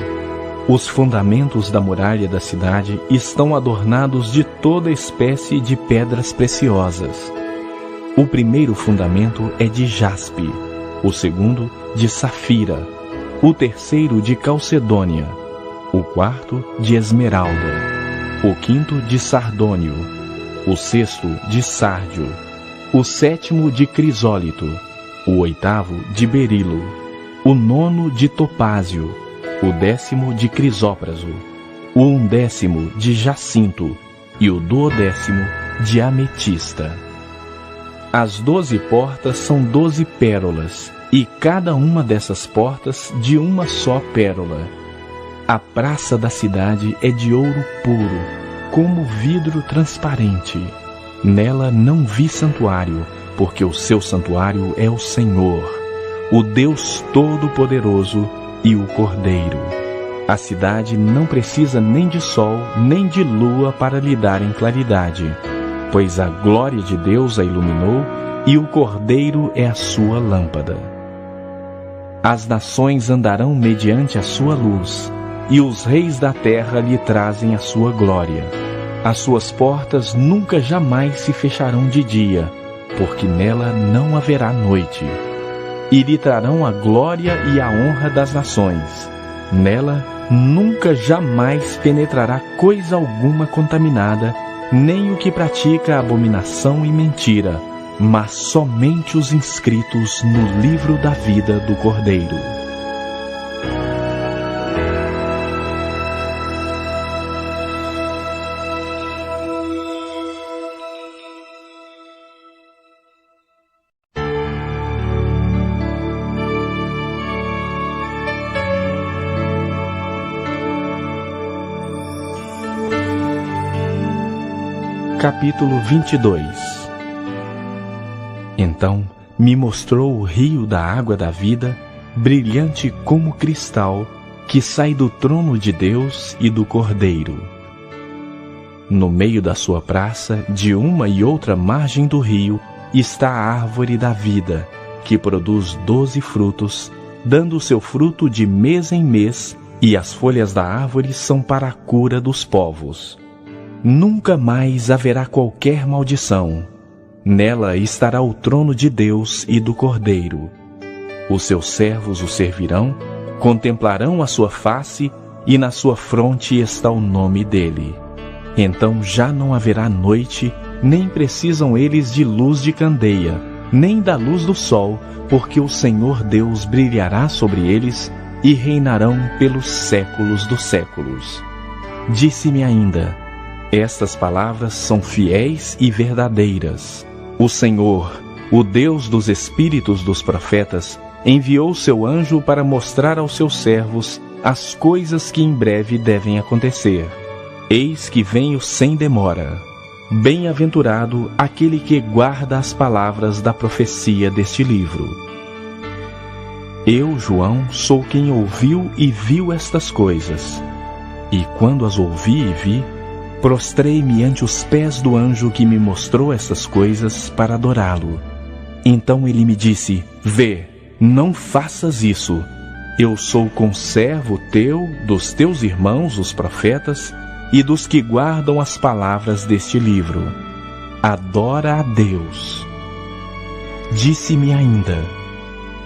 Os fundamentos da muralha da cidade estão adornados de toda espécie de pedras preciosas. O primeiro fundamento é de jaspe, o segundo de safira, o terceiro de calcedônia, o quarto de esmeralda, o quinto de sardônio, o sexto de sárdio, o sétimo de crisólito, o oitavo de berilo, o nono de topázio, o 10º de crisópraso, o 11º de jacinto e o 12º de ametista. As 12 portas são 12 pérolas, e cada uma dessas portas de uma só pérola. A praça da cidade é de ouro puro, como vidro transparente. Nela não vi santuário, porque o seu santuário é o Senhor, o Deus Todo-Poderoso e o Cordeiro. A cidade não precisa nem de sol, nem de lua para lhe darem claridade, pois a glória de Deus a iluminou e o Cordeiro é a sua lâmpada. As nações andarão mediante a sua luz, e os reis da terra lhe trazem a sua glória. As suas portas nunca jamais se fecharão de dia, porque nela não haverá noite. E lhe trarão a glória e a honra das nações. Nela nunca jamais penetrará coisa alguma contaminada, nem o que pratica abominação e mentira, mas somente os inscritos no livro da vida do Cordeiro. Capítulo 22. Então me mostrou o rio da água da vida, brilhante como cristal, que sai do trono de Deus e do Cordeiro. No meio da sua praça, de uma e outra margem do rio, está a árvore da vida, que produz 12 frutos, dando o seu fruto de mês em mês, e as folhas da árvore são para a cura dos povos. Nunca mais haverá qualquer maldição. Nela estará o trono de Deus e do Cordeiro. Os seus servos o servirão, contemplarão a sua face, e na sua fronte está o nome dele. Então já não haverá noite, nem precisam eles de luz de candeia, nem da luz do sol, porque o Senhor Deus brilhará sobre eles, e reinarão pelos séculos dos séculos. Disse-me ainda: estas palavras são fiéis e verdadeiras. O Senhor, o Deus dos espíritos dos profetas, enviou seu anjo para mostrar aos seus servos as coisas que em breve devem acontecer. Eis que venho sem demora. Bem-aventurado aquele que guarda as palavras da profecia deste livro. Eu, João, sou quem ouviu e viu estas coisas. E quando as ouvi e vi, prostrei-me ante os pés do anjo que me mostrou essas coisas para adorá-lo. Então ele me disse: vê, não faças isso. Eu sou conservo teu, dos teus irmãos, os profetas, e dos que guardam as palavras deste livro. Adora a Deus. Disse-me ainda: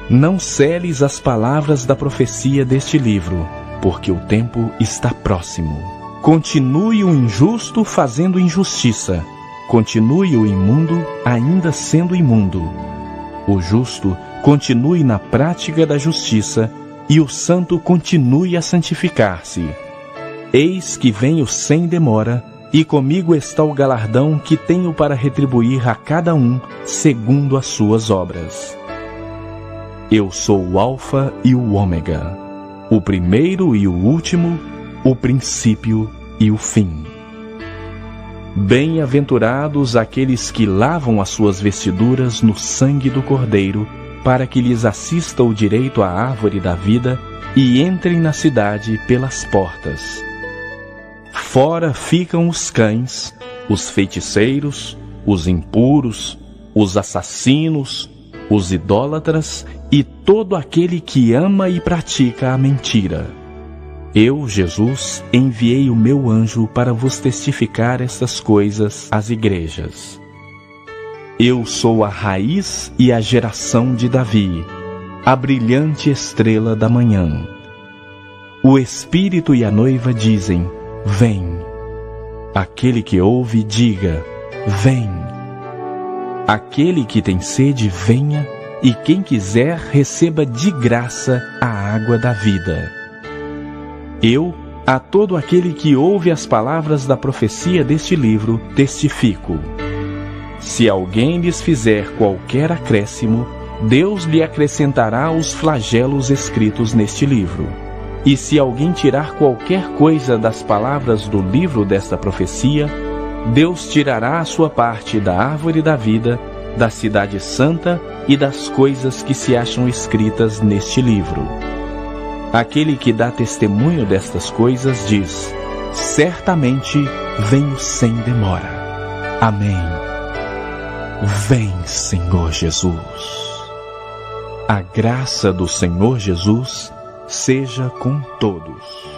não seles as palavras da profecia deste livro, porque o tempo está próximo. Continue o injusto fazendo injustiça. Continue o imundo ainda sendo imundo. O justo continue na prática da justiça, e o santo continue a santificar-se. Eis que venho sem demora, e comigo está o galardão que tenho para retribuir a cada um segundo as suas obras. Eu sou o Alfa e o Ômega, o primeiro e o último, o princípio e o fim. Bem-aventurados aqueles que lavam as suas vestiduras no sangue do Cordeiro, para que lhes assista o direito à árvore da vida e entrem na cidade pelas portas. Fora ficam os cães, os feiticeiros, os impuros, os assassinos, os idólatras e todo aquele que ama e pratica a mentira. Eu, Jesus, enviei o meu anjo para vos testificar estas coisas às igrejas. Eu sou a raiz e a geração de Davi, a brilhante estrela da manhã. O Espírito e a noiva dizem: vem. Aquele que ouve, diga: vem. Aquele que tem sede, venha, e quem quiser, receba de graça a água da vida. Eu, a todo aquele que ouve as palavras da profecia deste livro, testifico. Se alguém lhes fizer qualquer acréscimo, Deus lhe acrescentará os flagelos escritos neste livro. E se alguém tirar qualquer coisa das palavras do livro desta profecia, Deus tirará a sua parte da árvore da vida, da cidade santa e das coisas que se acham escritas neste livro. Aquele que dá testemunho destas coisas diz: certamente venho sem demora. Amém. Vem, Senhor Jesus. A graça do Senhor Jesus seja com todos.